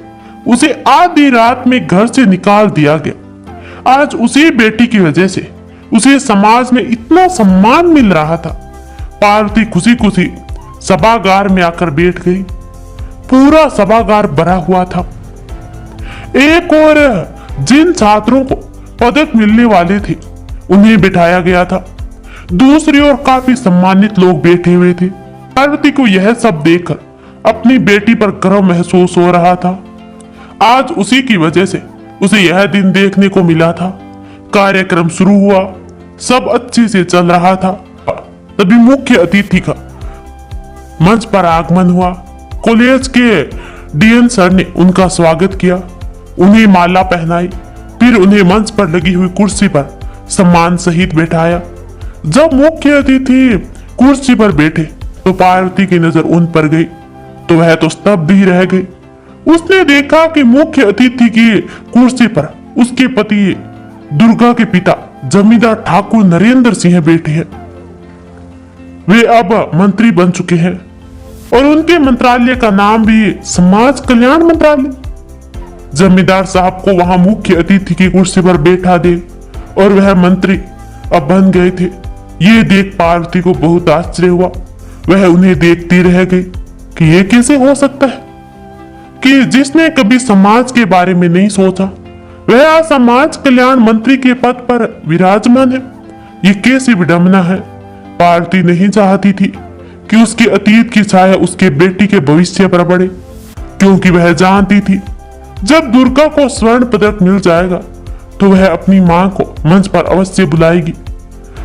उसे आधी रात में घर से निकाल दिया गया, आज उसी बेटी की वजह से उसे समाज में इतना सम्मान मिल रहा था। पार्वती खुशी खुशी सभागार में आकर बैठ गई। पूरा सभागार भरा हुआ था। एक और जिन छात्रों को पदक मिलने वाले थे उन्हें बिठाया गया था। दूसरी ओर काफी सम्मानित लोग बैठे हुए थे। पार्वती को यह सब देखकर अपनी बेटी पर गर्व महसूस हो रहा था। आज उसी की वजह से उसे यह दिन देखने को मिला था। कार्यक्रम शुरू हुआ, सब अच्छे से चल रहा था। तभी मुख्य अतिथि का मंच पर आगमन हुआ। कॉलेज के डीएन सर ने उनका स्वागत किया, उन्हें माला पहनाई, फिर उन्हें मंच पर लगी हुई कुर्सी पर सम्मान सहित बैठाया। जब मुख्य अतिथि कुर्सी पर बैठे तो पार्वती की नजर उन पर गई तो वह तो स्तब्ध ही रह गई। उसने देखा कि मुख्य अतिथि की कुर्सी पर उसके पति दुर्गा के पिता जमींदार ठाकुर नरेंद्र सिंह बैठे हैं। वे अब मंत्री बन चुके हैं और उनके मंत्रालय का नाम भी समाज कल्याण मंत्रालय। जमींदार साहब को वहां मुख्य अतिथि की कुर्सी पर बैठा दे और वह मंत्री अब बन गए थे। ये देख पार्वती को बहुत आश्चर्य हुआ। वह उन्हें देखती रह गई कि ये कैसे हो सकता है कि जिसने कभी समाज के बारे में नहीं सोचा वह आज समाज कल्याण मंत्री के पद पर विराजमान है। ये कैसी विडंबना है। पार्वती नहीं चाहती थी कि उसके अतीत की छाया उसके बेटी के भविष्य पर पड़े, क्योंकि वह जानती थी जब दुर्गा को स्वर्ण पदक मिल जाएगा तो वह अपनी मां को मंच पर अवश्य बुलाएगी।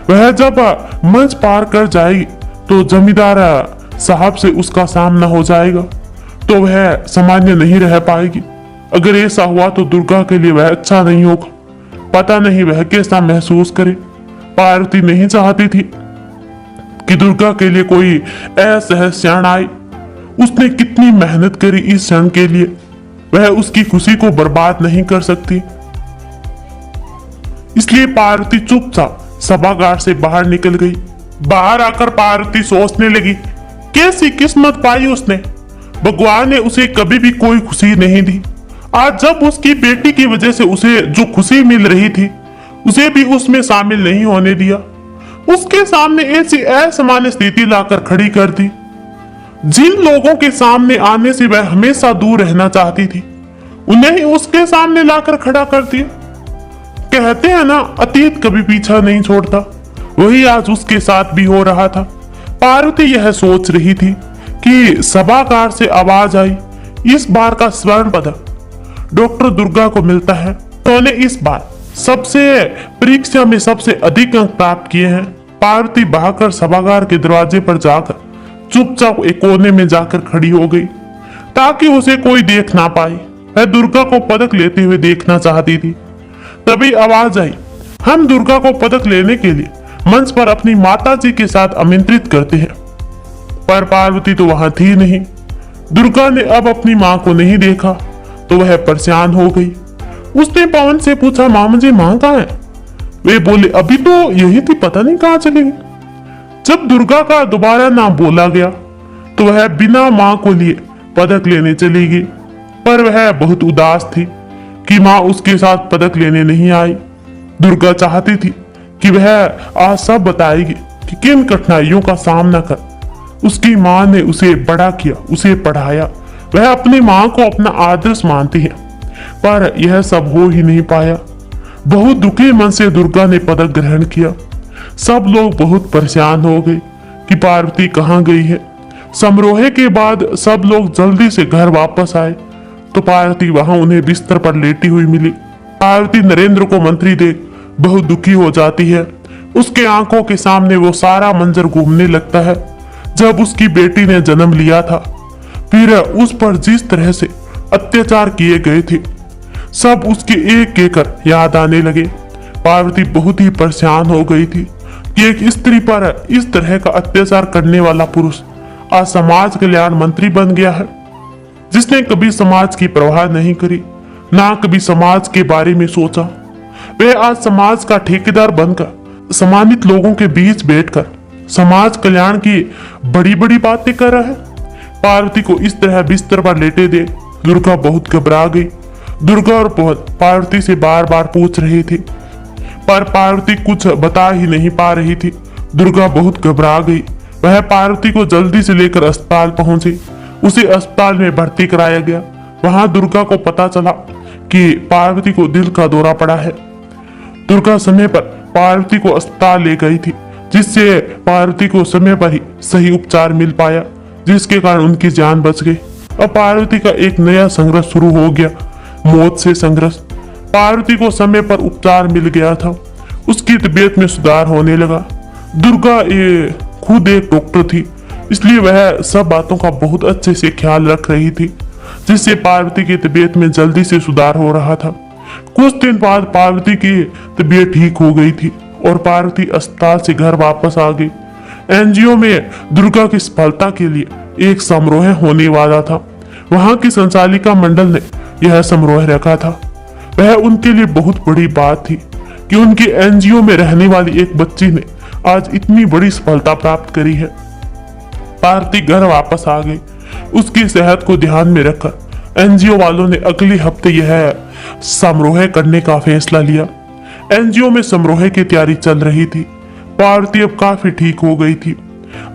वह जब मंच पार कर जाएगी तो जमींदार साहब से उसका सामना हो जाएगा, तो वह सामान्य नहीं रह पाएगी। अगर ऐसा हुआ तो दुर्गा के लिए वह अच्छा नहीं होगा। पता नहीं वह कैसा महसूस करे। पार्वती नहीं चाहती थी कि दुर्गा के लिए कोई असहज क्षण आए। उसने कितनी मेहनत करी इस क्षण के लिए, वह उसकी खुशी को बर्बाद नहीं कर सकती। इसलिए पार्वती चुपचाप सभागार से बाहर निकल गई। बाहर आकर पार्वती सोचने लगी, कैसी किस्मत पाई उसने। भगवान ने उसे कभी भी कोई खुशी नहीं दी। आज जब उसकी बेटी की वजह से उसे जो खुशी मिल रही थी उसे भी उसमें शामिल नहीं होने दिया। उसके सामने ऐसी असामान्य स्थिति लाकर खड़ी कर दी जिन लोगों के सामने आने से वह हमेशा दूर रहना चाहती थी, उन्हें ही उसके सामने लाकर खड़ा कर दिया। कहते हैं ना, अतीत कभी पीछा नहीं छोड़ता। वही आज उसके साथ भी हो रहा था। पार्वती यह सोच रही थी कि सभागार से आवाज आई, इस बार का स्वर्ण पदक डॉक्टर दुर्गा को मिलता है। उन्होंने इस बार सबसे परीक्षा में सबसे अधिक अंक प्राप्त किए हैं। पार्वती भागकर सभागार के दरवाजे पर जाकर चुपचाप एक कोने में जाकर खड़ी हो गई ताकि उसे कोई देख ना पाए। वह दुर्गा को पदक लेते हुए देखना चाहती थी। तभी आवाज आई, हम दुर्गा को पदक लेने के लिए मंच पर अपनी माता जी के साथ आमंत्रित करते हैं। पर पार्वती तो वहां थी नहीं। दुर्गा ने अब अपनी मां को नहीं देखा तो वह परेशान हो गई। उसने पवन से पूछा, मामा जी मां कहाँ है? वे बोले, अभी तो यही थी, पता नहीं कहाँ चली गई। जब दुर्गा का दोबारा नाम बोला गया तो वह बिना मां को लिए पदक लेने चली गई। पर वह बहुत उदास थी कि मां उसके साथ पदक लेने नहीं आई। दुर्गा चाहती थी कि वह आज सब बताएगी कि किन कठिनाइयों का सामना कर उसकी मां ने उसे बड़ा किया, उसे पढ़ाया। वह अपनी मां को अपना आदर्श मानती है, पर यह सब हो ही नहीं पाया। बहुत दुखी मन से दुर्गा ने पदक ग्रहण किया। सब लोग बहुत परेशान हो गए कि पार्वती कहाँ गई है। समारोह के बाद सब लोग जल्दी से घर वापस आए तो पार्वती वहां उन्हें बिस्तर पर लेटी हुई मिली। पार्वती नरेंद्र को मंत्री देख बहुत दुखी हो जाती है। उसके आंखों के सामने वो सारा मंजर घूमने लगता है जब उसकी बेटी ने जन्म लिया था। फिर उस पर जिस तरह से अत्याचार किए गए थे सब उसके एक एक कर याद आने लगे। पार्वती बहुत ही परेशान हो गई थी कि एक स्त्री पर इस तरह का अत्याचार करने वाला पुरुष आज समाज कल्याण मंत्री बन गया है, जिसने कभी समाज की परवाह नहीं करी, ना कभी समाज के बारे में सोचा। वह आज समाज का ठेकेदार बनकर सम्मानित लोगों के बीच बैठकर समाज कल्याण की बड़ी बड़ी बातें कर रहा है। पार्वती को इस तरह बिस्तर पर लेटे देख दुर्गा बहुत घबरा गई। दुर्गा और पवन पार्वती से बार बार पूछ रही थी पर पार्वती कुछ बता ही नहीं पा रही थी। दुर्गा बहुत घबरा गई। वह पार्वती को जल्दी से लेकर अस्पताल पहुंची। उसे अस्पताल में भर्ती कराया गया। वहां दुर्गा को पता चला कि पार्वती को दिल का दौरा पड़ा है। दुर्गा समय पर पार्वती को अस्पताल ले गई थी, जिससे पार्वती को समय पर ही सही उपचार मिल पाया, जिसके कारण उनकी जान बच गई। अब पार्वती का एक नया संघर्ष शुरू हो गया, मौत से संघर्ष। पार्वती को समय पर उपचार मिल गया था। उसकी तबीयत में सुधार होने लगा। दुर्गा ये खुद एक डॉक्टर थी, इसलिए वह सब बातों का बहुत अच्छे से ख्याल रख रही थी, जिससे पार्वती की तबीयत में जल्दी से सुधार हो रहा था। कुछ दिन बाद पार्वती की तबीयत ठीक हो गई थी और पार्वती अस्पताल से घर वापस आ गई। एनजीओ में दुर्गा की सफलता के लिए एक समारोह होने वाला था। वहां की संचालिका मंडल ने यह समारोह रखा था। वह उनके लिए बहुत बड़ी बात थी कि उनके एनजीओ में रहने वाली एक बच्ची ने आज इतनी बड़ी सफलता प्राप्त करी है। पार्वती घर वापस आ गई। उसकी सेहत को ध्यान में रखकर एनजीओ वालों ने अगले हफ्ते यह समारोह करने का फैसला लिया। एनजीओ में समारोह की तैयारी चल रही थी। पार्वती अब काफी ठीक हो गई थी।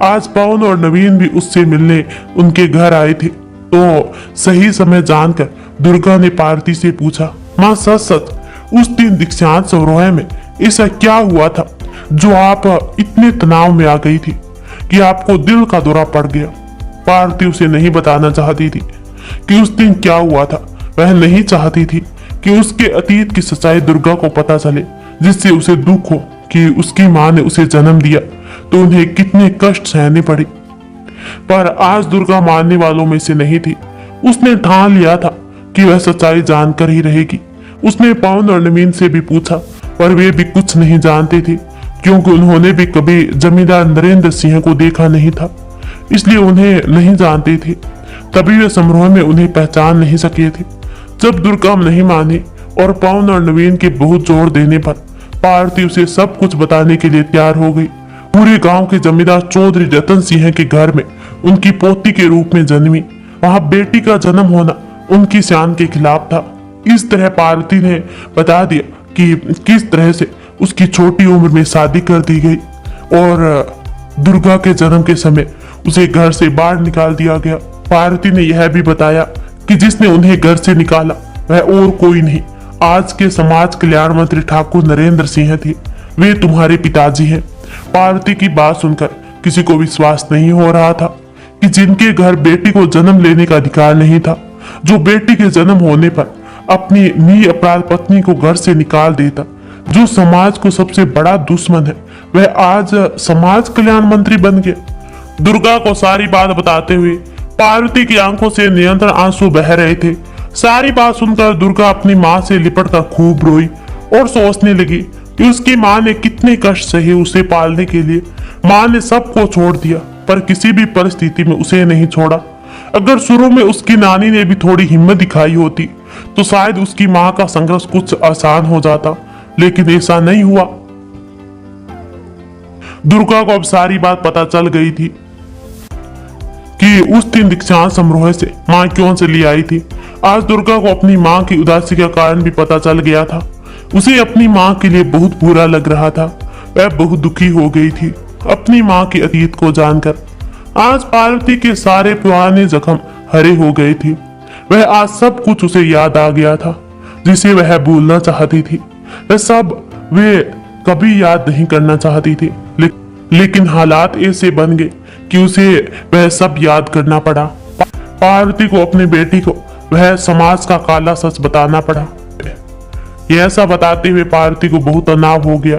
आज पवन और नवीन भी उससे मिलने उनके घर आए थे, तो सही समय जानकर दुर्गा ने पार्वती से पूछा, माँ सच सच उस दिन दीक्षांत समारोह में ऐसा क्या हुआ था जो आप इतने तनाव में आ गई थी? कि आपको दिल का दौरा पड़ गया। पार्वती उसे नहीं बताना चाहती थी कि उस दिन क्या हुआ था। वह नहीं चाहती थी कि उसके अतीत की सच्चाई दुर्गा को पता चले, जिससे उसे दुख हो कि उसकी मां ने उसे जन्म दिया तो उन्हें कितने कष्ट सहने पड़े। पर आज दुर्गा मानने वालों में से नहीं थी। उसने ठान लिया था कि वह सच्चाई जानकर ही रहेगी। उसने पवन और नवीन से भी पूछा, पर वे भी कुछ नहीं जानते थे, क्योंकि उन्होंने भी कभी जमींदार नरेंद्र सिंह को देखा नहीं था, इसलिए उन्हें नहीं जानते थे। तभी वे समारोह में उन्हें पहचान नहीं सके थे। जब दुर्गा नहीं मानी और पवन और नवीन के बहुत जोर देने पर पार्वती उसे सब कुछ बताने के लिए तैयार हो गई। पूरे गांव के जमींदार चौधरी रतन सिंह के घर में उनकी पोती के रूप में जन्मी। वहां बेटी का जन्म होना उनकी शान के खिलाफ था। इस तरह पार्वती ने बता दिया कि किस तरह से उसकी छोटी उम्र में शादी कर दी गई और दुर्गा के जन्म के समय उसे घर से बाहर निकाल दिया गया। पार्वती ने यह भी बताया कि जिसने उन्हें घर से निकाला वह और कोई नहीं, आज के समाज कल्याण मंत्री ठाकुर नरेंद्र सिंह थे। वे तुम्हारे पिताजी हैं। पार्वती की बात सुनकर किसी को विश्वास नहीं हो रहा था कि जिनके घर बेटी को जन्म लेने का अधिकार नहीं था, जो बेटी के जन्म होने पर अपनी निरपराध पत्नी को घर से निकाल देता, जो समाज को सबसे बड़ा दुश्मन है, वह आज समाज कल्याण मंत्री बन गया। दुर्गा को सारी बात बताते हुए पार्वती की आंखों से निरंतर आंसू बह रहे थे। सारी बात सुनकर दुर्गा अपनी मां से लिपटकर खूब रोई और सोचने लगी कि उसकी मां ने कितने कष्ट सहे उसे पालने के लिए। मां ने सबको छोड़ दिया, पर किसी भी परिस्थिति में उसे नहीं छोड़ा। अगर शुरू में उसकी नानी ने भी थोड़ी हिम्मत दिखाई होती तो शायद उसकी मां का संघर्ष कुछ आसान हो जाता, लेकिन ऐसा नहीं हुआ। दुर्गा को अब सारी बात पता चल गई थी कि उस दिन दीक्षांत समारोह से मां क्यों चली आई थी। आज दुर्गा को अपनी मां की उदासी का कारण भी पता चल गया था। उसे अपनी मां के लिए बहुत बुरा लग रहा था। वह बहुत दुखी हो गई थी अपनी मां के अतीत को जानकर। आज पार्वती के सारे पुराने जख्म हरे हो गए थे। वह आज सब कुछ उसे याद आ गया था जिसे वह भूलना चाहती थी। वह सब वे कभी याद नहीं करना चाहती थी, लेकिन हालात ऐसे बन गए कि उसे वह सब याद करना पड़ा। पार्वती को अपनी बेटी को वह समाज का काला सच बताना पड़ा। यह ऐसा बताते हुए पार्वती को बहुत तनाव हो गया।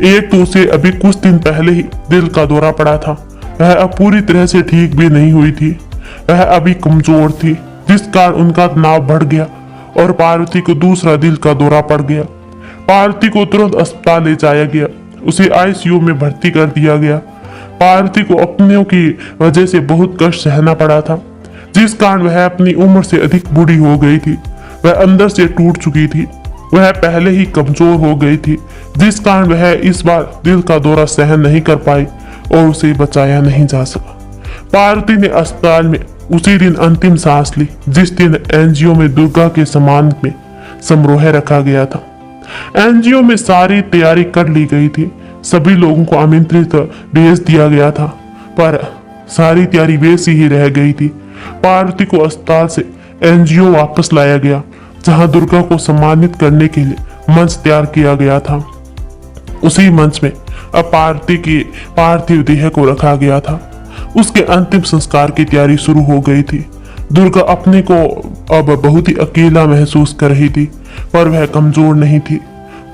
एक तो उसे अभी कुछ दिन पहले ही दिल का दौरा पड़ा था। वह अब पूरी तरह से ठीक भी नहीं हुई थी। वह अभी कमजोर थी, जिस कारण उनका तनाव बढ़ गया और पार्वती को दूसरा दिल का दौरा पड़ गया। पार्वती को तुरंत अस्पताल ले जाया गया। उसे आईसीयू में भर्ती कर दिया गया। पार्वती को अपनों की वजह से बहुत कष्ट सहना पड़ा था, जिस कारण वह अपनी उम्र से अधिक बूढ़ी हो गई थी। वह अंदर से टूट चुकी थी। वह पहले ही कमजोर हो गई थी, जिस कारण वह इस बार दिल का दौरा सहन नहीं कर पाई और उसे बचाया नहीं जा सका। पार्वती ने अस्पताल में उसी दिन अंतिम सांस ली जिस दिन एनजीओ में दुर्गा के सम्मान में समारोह रखा गया था। एनजीओ में सारी तैयारी कर ली गई थी। सभी लोगों को आमंत्रित भेज दिया गया था, पर सारी तैयारी वैसी ही रह गई थी। पार्वती को अस्पताल से एनजीओ वापस लाया गया, जहां दुर्गा को सम्मानित करने के लिए मंच तैयार किया गया था। उसी मंच में अब पार्वती की पार्थिव देह को रखा गया था। उसके अंतिम संस्कार की तैयारी शुरू हो गई थी। दुर्गा अपने को अब बहुत ही अकेला महसूस कर रही थी, पर वह कमजोर नहीं थी।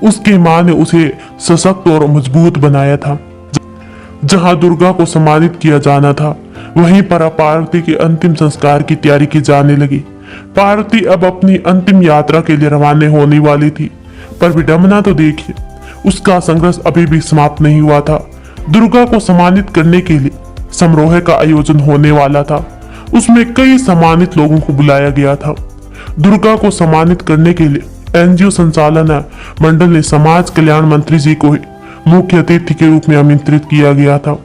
उसकी मां ने उसे सशक्त और मजबूत बनाया था। जहां दुर्गा को सम्मानित किया जाना था, वहीं पर पार्वती के अंतिम संस्कार की तैयारी की जाने लगी। पार्वती अब अपनी अंतिम यात्रा के लिए रवाना होने वाली थी, पर विडंबना तो देखिए, उसका संघर्ष अभी भी समाप्त नहीं हुआ था। दुर्गा को सम्मानित करने के लिए समारोह का आयोजन होने वाला था। उसमें कई सम्मानित लोगों को बुलाया गया था। दुर्गा को सम्मानित करने के लिए एनजीओ संचालन मंडल ने समाज कल्याण मंत्री जी को मुख्य अतिथि के रूप में आमंत्रित किया गया था।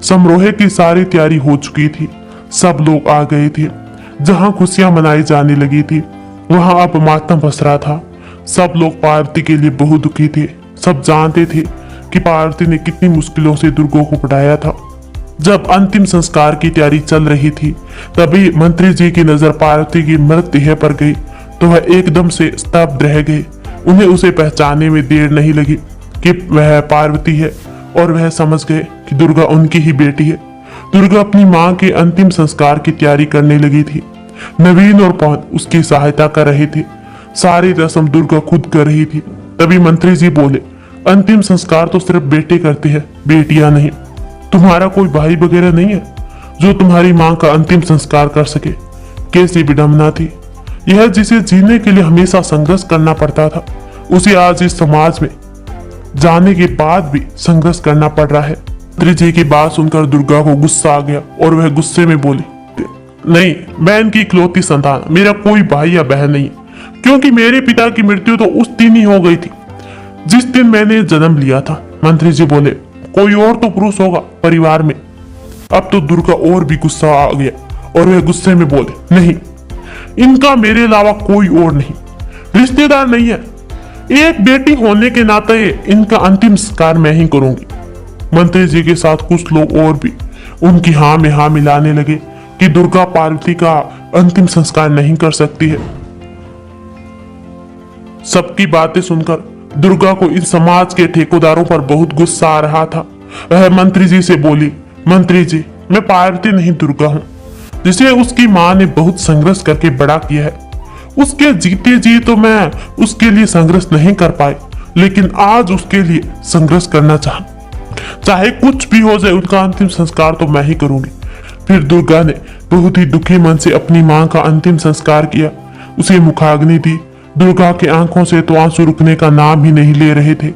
समारोह की सारी तैयारी हो चुकी थी। सब लोग आ गए थे। जहां खुशियां मनाई जाने लगी थी, वहां अब मातम बस रहा था। सब लोग पार्वती के लिए बहुत दुखी थे। सब जानते थे कि पार्वती ने कितनी मुश्किलों से दुर्गा को पढ़ाया था। जब अंतिम संस्कार की तैयारी चल रही थी, तभी मंत्री जी की नजर पार्वती की मृत देह पर गई तो वह एकदम से स्तब्ध रह गए। उन्हें उसे पहचानने में देर नहीं लगी कि वह पार्वती है। और वह समझ गए कि दुर्गा उनकी ही बेटी है। दुर्गा अपनी मां के अंतिम संस्कार की तैयारी करने लगी थी। नवीन और पवन उसकी सहायता कर रहे थे। सारी रस्म दुर्गा खुद कर रही थी। तभी मंत्री जी बोले, अंतिम संस्कार तो सिर्फ बेटे करते हैं, बेटियां नहीं। तुम्हारा कोई भाई वगैरह नहीं है जो तुम्हारी मां का अंतिम संस्कार कर सके? कैसी विडंबना थी यह, जिसे जीने के लिए हमेशा संघर्ष करना पड़ता था, उसे आज इस समाज में जाने के बाद भी संघर्ष करना पड़ रहा है। मंत्री जी की बात सुनकर दुर्गा को गुस्सा आ गया और वह गुस्से में बोली, नहीं, मैं इनकी इकलौती संतान, मेरा कोई भाई या बहन नहीं है, क्योंकि मेरे पिता की मृत्यु तो उस दिन ही हो गई थी जिस दिन मैंने जन्म लिया था। मंत्री जी बोले, कोई और तो पुरुष होगा परिवार में। अब तो दुर्गा और भी गुस्सा आ गया और वह गुस्से में बोले, नहीं, इनका मेरे अलावा कोई और नहीं, रिश्तेदार नहीं है। एक बेटी होने के नाते इनका अंतिम संस्कार मैं ही करूंगी। मंत्री जी के साथ कुछ लोग और भी उनकी हाँ में हाँ मिलाने लगे कि दुर्गा पार्वती का अंतिम संस्कार नहीं कर सकती है। सबकी बातें सुनकर दुर्गा को इन समाज के ठेकेदारों पर बहुत गुस्सा आ रहा था। वह मंत्री जी से बोली, मंत्री जी, मैं पार्वती नहीं दुर्गा हूँ, जिसे उसकी माँ ने बहुत संघर्ष करके बड़ा किया है। उसके जीते जी तो मैं उसके लिए संघर्ष नहीं कर पाई, लेकिन आज उसके लिए संघर्ष करना चाहे कुछ भी हो जाए, उनका अंतिम संस्कार तो मैं ही करूंगी। फिर दुर्गा ने बहुत ही दुखी मन से अपनी मां का अंतिम संस्कार किया, उसे मुखाग्नि दी। दुर्गा के आंखों से तो आंसू रुकने का नाम ही नहीं ले रहे थे।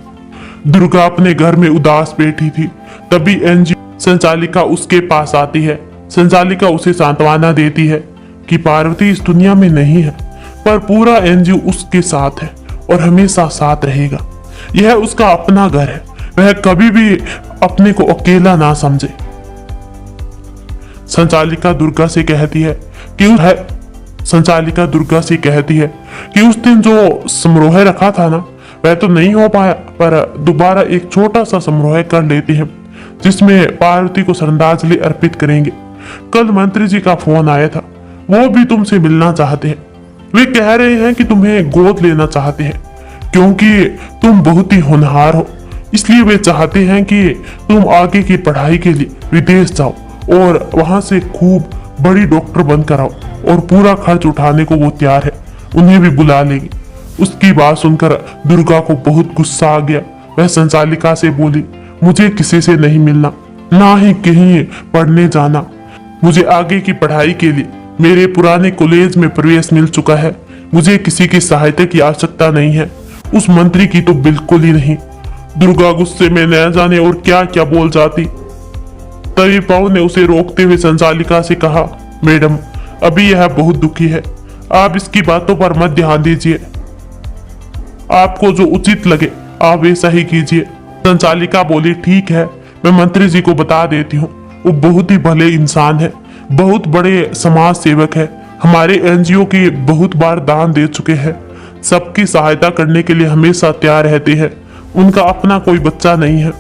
दुर्गा अपने घर में उदास बैठी थी। तभी एनजीओ संचालिका उसके पास आती है। संचालिका उसे सांत्वना देती है कि पार्वती इस दुनिया में नहीं है, पर पूरा एनजीओ उसके साथ है और हमेशा साथ रहेगा। यह उसका अपना घर है, वह कभी भी अपने को अकेला ना समझे। संचालिका दुर्गा से कहती है कि उस दिन जो समारोह रखा था ना, वह तो नहीं हो पाया, पर दोबारा एक छोटा सा समारोह कर लेते हैं जिसमें पार्वती को श्रद्धांजलि अर्पित करेंगे। कल मंत्री जी का फोन आया था, वो भी तुमसे मिलना चाहते हैं। वे कह रहे हैं कि तुम्हें गोद लेना चाहते हैं, क्योंकि तुम बहुत ही होनहार हो। इसलिए वे चाहते हैं कि तुम आगे की पढ़ाई के लिए विदेश जाओ और वहां से खूब बड़ी डॉक्टर बनकर आओ, और पूरा खर्च उठाने को वो तैयार है, उन्हें भी बुला लेगी। उसकी बात सुनकर दुर्गा को बहुत गुस्सा आ गया। वह संचालिका से बोली, मुझे किसी से नहीं मिलना, ना ही कहीं पढ़ने जाना। मुझे आगे की पढ़ाई के लिए मेरे पुराने कॉलेज में प्रवेश मिल चुका है। मुझे किसी की सहायता की आवश्यकता नहीं है, उस मंत्री की तो बिल्कुल ही नहीं। दुर्गा गुस्से में न जाने और क्या क्या बोल जाती। तभी पवन ने उसे रोकते हुए संचालिका से कहा, मैडम, अभी यह बहुत दुखी है, आप इसकी बातों पर मत ध्यान दीजिए। आपको जो उचित लगे आप वैसा ही कीजिए। संचालिका बोली, ठीक है, मैं मंत्री जी को बता देती हूँ। वो बहुत ही भले इंसान है, बहुत बड़े समाज सेवक है, हमारे एनजीओ की बहुत बार दान दे चुके हैं, सबकी सहायता करने के लिए हमेशा तैयार रहते हैं। उनका अपना कोई बच्चा नहीं है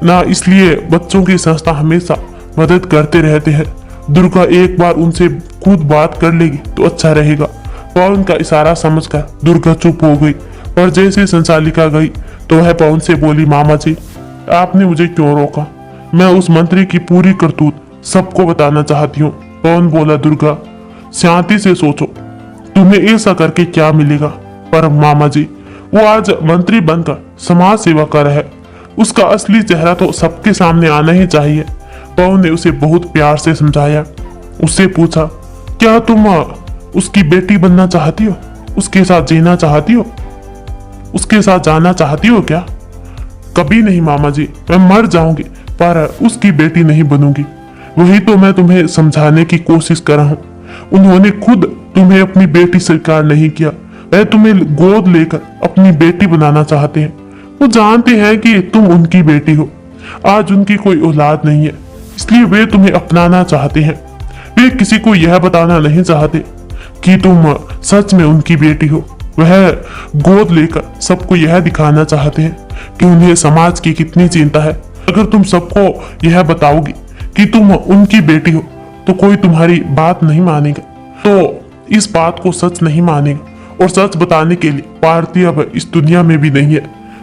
ना, इसलिए बच्चों की संस्था हमेशा मदद करते रहते हैं। दुर्गा एक बार उनसे खुद बात कर लेगी तो अच्छा रहेगा। पवन का इशारा समझकर दुर्गा चुप हो गई, और जैसे संचालिका गई तो वह पवन से बोली, मामा जी, आपने मुझे क्यों रोका? मैं उस मंत्री की पूरी करतूत सबको बताना चाहती हूँ। पवन बोला, दुर्गा, शांति से सोचो, तुम्हें ऐसा करके क्या मिलेगा? पर मामा जी, वो आज मंत्री बनकर समाज सेवा कर रहा है, उसका असली चेहरा तो सबके सामने आना ही चाहिए। पवन ने उसे बहुत प्यार से समझाया। उससे पूछा, क्या तुम उसकी बेटी बनना चाहती हो? उसके साथ जीना चाहती हो? उसके साथ जाना चाहती हो क्या? कभी नहीं मामा जी, मैं मर जाऊंगी पर उसकी बेटी नहीं बनूंगी। वही तो मैं तुम्हें समझाने की कोशिश कर रहा हूँ। उन्होंने खुद तुम्हें अपनी बेटी स्वीकार नहीं किया, वह तुम्हें गोद लेकर अपनी बेटी बनाना चाहते हैं। वो जानते हैं कि तुम उनकी बेटी हो, आज उनकी कोई औलाद नहीं है, इसलिए वे तुम्हें अपनाना चाहते हैं। वे किसी को यह बताना नहीं चाहते कि तुम सच में उनकी बेटी हो। वह गोद लेकर सबको यह दिखाना चाहते हैं कि उन्हें समाज की कितनी चिंता है। अगर तुम सबको यह बताओगी कि तुम उनकी बेटी हो तो कोई तुम्हारी बात नहीं मानेगा, तो इस बात को सच नहीं मानेगा। और सच बताने के लिए पार्वती अब इस दुनिया में भी नहीं है।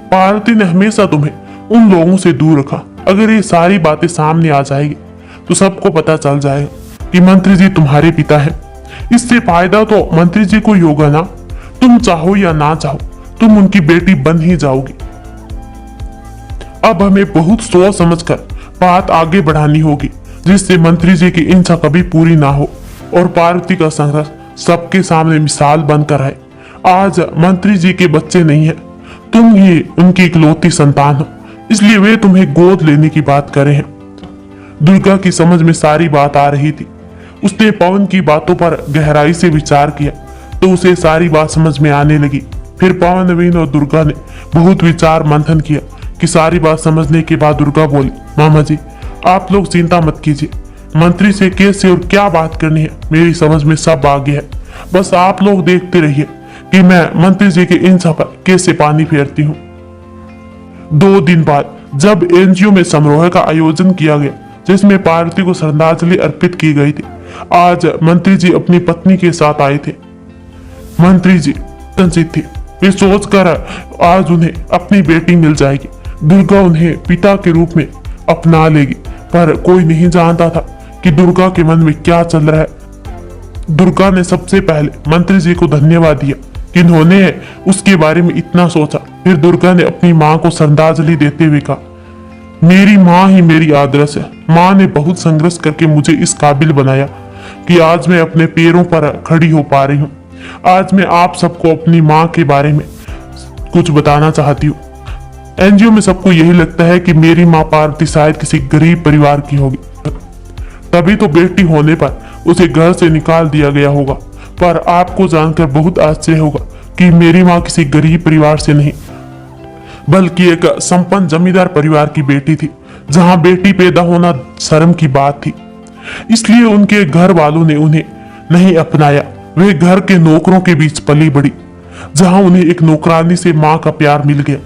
पार्वती ने हमेशा तुम्हें उन लोगों से दूर रखा। अगर ये सारी बातें सामने आ जाएगी तो सबको पता चल जाएगा कि मंत्री जी तुम्हारे पिता हैं। इससे फायदा तो मंत्री जी को ही होगा ना। तुम चाहो या ना चाहो तुम उनकी बेटी बन ही जाओगी। अब हमें बहुत सोच समझकर बात आगे बढ़ानी होगी, जिससे मंत्री जी की इच्छा कभी पूरी ना हो और पार्वती का संघर्ष सबके सामने मिसाल बनकर आए। आज मंत्री जी के बच्चे नहीं है, तुम ही उनकी इकलौती संतान हो, इसलिए वे तुम्हें गोद लेने की बात कर रहे हैं। दुर्गा की समझ में सारी बात आ रही थी। उसने पवन की बातों पर गहराई से विचार किया तो उसे सारी बात समझ में आने लगी। फिर पवन, नवीन और दुर्गा ने बहुत विचार मंथन किया कि सारी बात समझने के बाद दुर्गा बोली, मामा जी आप लोग चिंता मत कीजिए, मंत्री से कैसे और क्या बात करनी है मेरी समझ में सब आ गया है। बस आप लोग देखते रहिए कि मैं मंत्री जी की इच्छा पर कैसे पानी फेरती हूँ। 2 दिन बाद जब एनजीओ में समारोह का आयोजन किया गया जिसमें पार्वती को श्रद्धांजलि अर्पित की गई थी, आज मंत्री जी अपनी पत्नी के साथ आए थे। मंत्री जी चिंतित थे, वे सोचकर आज उन्हें अपनी बेटी मिल जाएगी, दुर्गा उन्हें पिता के रूप में अपना लेगी। पर कोई नहीं जानता था कि दुर्गा के मन में क्या चल रहा है। दुर्गा ने सबसे पहले मंत्री जी को धन्यवाद दिया कि उन्होंने उसके बारे में इतना सोचा। फिर दुर्गा ने अपनी माँ को श्रद्धांजलि देते हुए कहा, मेरी माँ ही मेरी आदर्श है। माँ ने बहुत संघर्ष करके मुझे इस काबिल बनाया कि आज मैं अपने पैरों पर खड़ी हो पा रही हूँ। आज मैं आप सबको अपनी माँ के बारे में कुछ बताना चाहती हूँ। एनजीओ में सबको यही लगता है कि मेरी माँ पार्वती शायद किसी गरीब परिवार की होगी, तभी तो बेटी होने पर उसे घर से निकाल दिया गया होगा। पर आपको जानकर बहुत आश्चर्य होगा कि मेरी माँ किसी गरीब परिवार से नहीं बल्कि एक संपन्न जमींदार परिवार की बेटी थी, जहां बेटी पैदा होना शर्म की बात थी। इसलिए उनके घर वालों ने उन्हें नहीं अपनाया। वे घर के नौकरों के बीच पली बड़ी, जहां उन्हें एक नौकरानी से मां का प्यार मिल गया।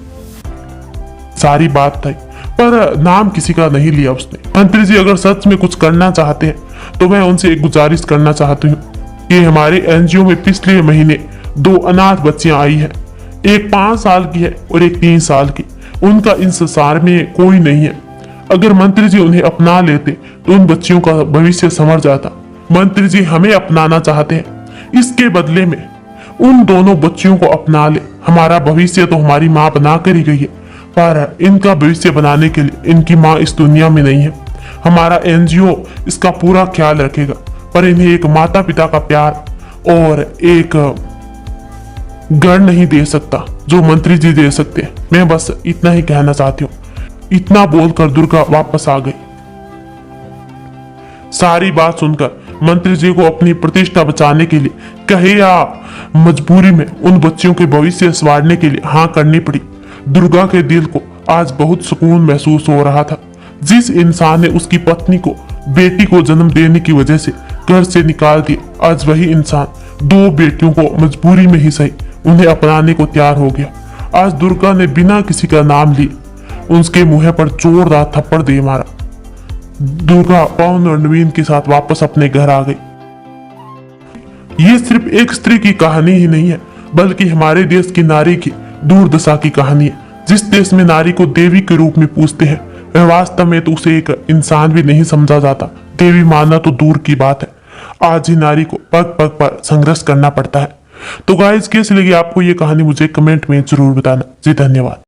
सारी बात थी, पर नाम किसी का नहीं लिया उसने। मंत्री जी अगर सच में कुछ करना चाहते हैं तो मैं उनसे एक गुजारिश करना चाहती हूँ कि हमारे एनजीओ में पिछले महीने 2 अनाथ बच्चियां आई हैं। एक 5 साल की है और एक 3 साल की। उनका इस संसार में कोई नहीं है। अगर मंत्री जी उन्हें अपना लेते तो उन बच्चियों का भविष्य संवर जाता। मंत्री जी हमें अपनाना चाहते हैं, इसके बदले में उन दोनों बच्चियों को अपना ले। हमारा भविष्य तो हमारी माँ बना कर ही गई है, पर इनका भविष्य बनाने के लिए इनकी माँ इस दुनिया में नहीं है। हमारा एनजीओ इसका पूरा ख्याल रखेगा, पर इन्हें एक माता पिता का प्यार और एक घर नहीं दे सकता जो मंत्री जी दे सकते हैं। मैं बस इतना ही कहना चाहती हूँ। इतना बोलकर दुर्गा वापस आ गई। सारी बात सुनकर मंत्री जी को अपनी प्रतिष्ठा बचाने के लिए कहे या मजबूरी में उन बच्चियों के भविष्य संवारने के लिए हाँ करनी पड़ी। दुर्गा के दिल को आज बहुत सुकून महसूस हो रहा था। जिस इंसान ने उसकी पत्नी को बेटी को जन्म देने की वजह से घर से निकाल दिया, आज वही इंसान 2 बेटियों को मजबूरी में ही सही उन्हें अपनाने को तैयार हो गया। आज दुर्गा ने बिना किसी का नाम लिए उसके मुंह पर जोरदार थप्पड़ दे मारा। दुर्गा पवन और नवीन के साथ वापस अपने घर आ गई। ये सिर्फ एक स्त्री की कहानी ही नहीं है, बल्कि हमारे देश की नारी की दुर्दशा की कहानी है। जिस देश में नारी को देवी के रूप में पूजते हैं, वह वास्तव में तो उसे एक इंसान भी नहीं समझा जाता। देवी मानना तो दूर की बात है, आज ही नारी को पग पग पर संघर्ष करना पड़ता है। तो गाइस कैसी लगी आपको ये कहानी, मुझे कमेंट में जरूर बताना जी। धन्यवाद।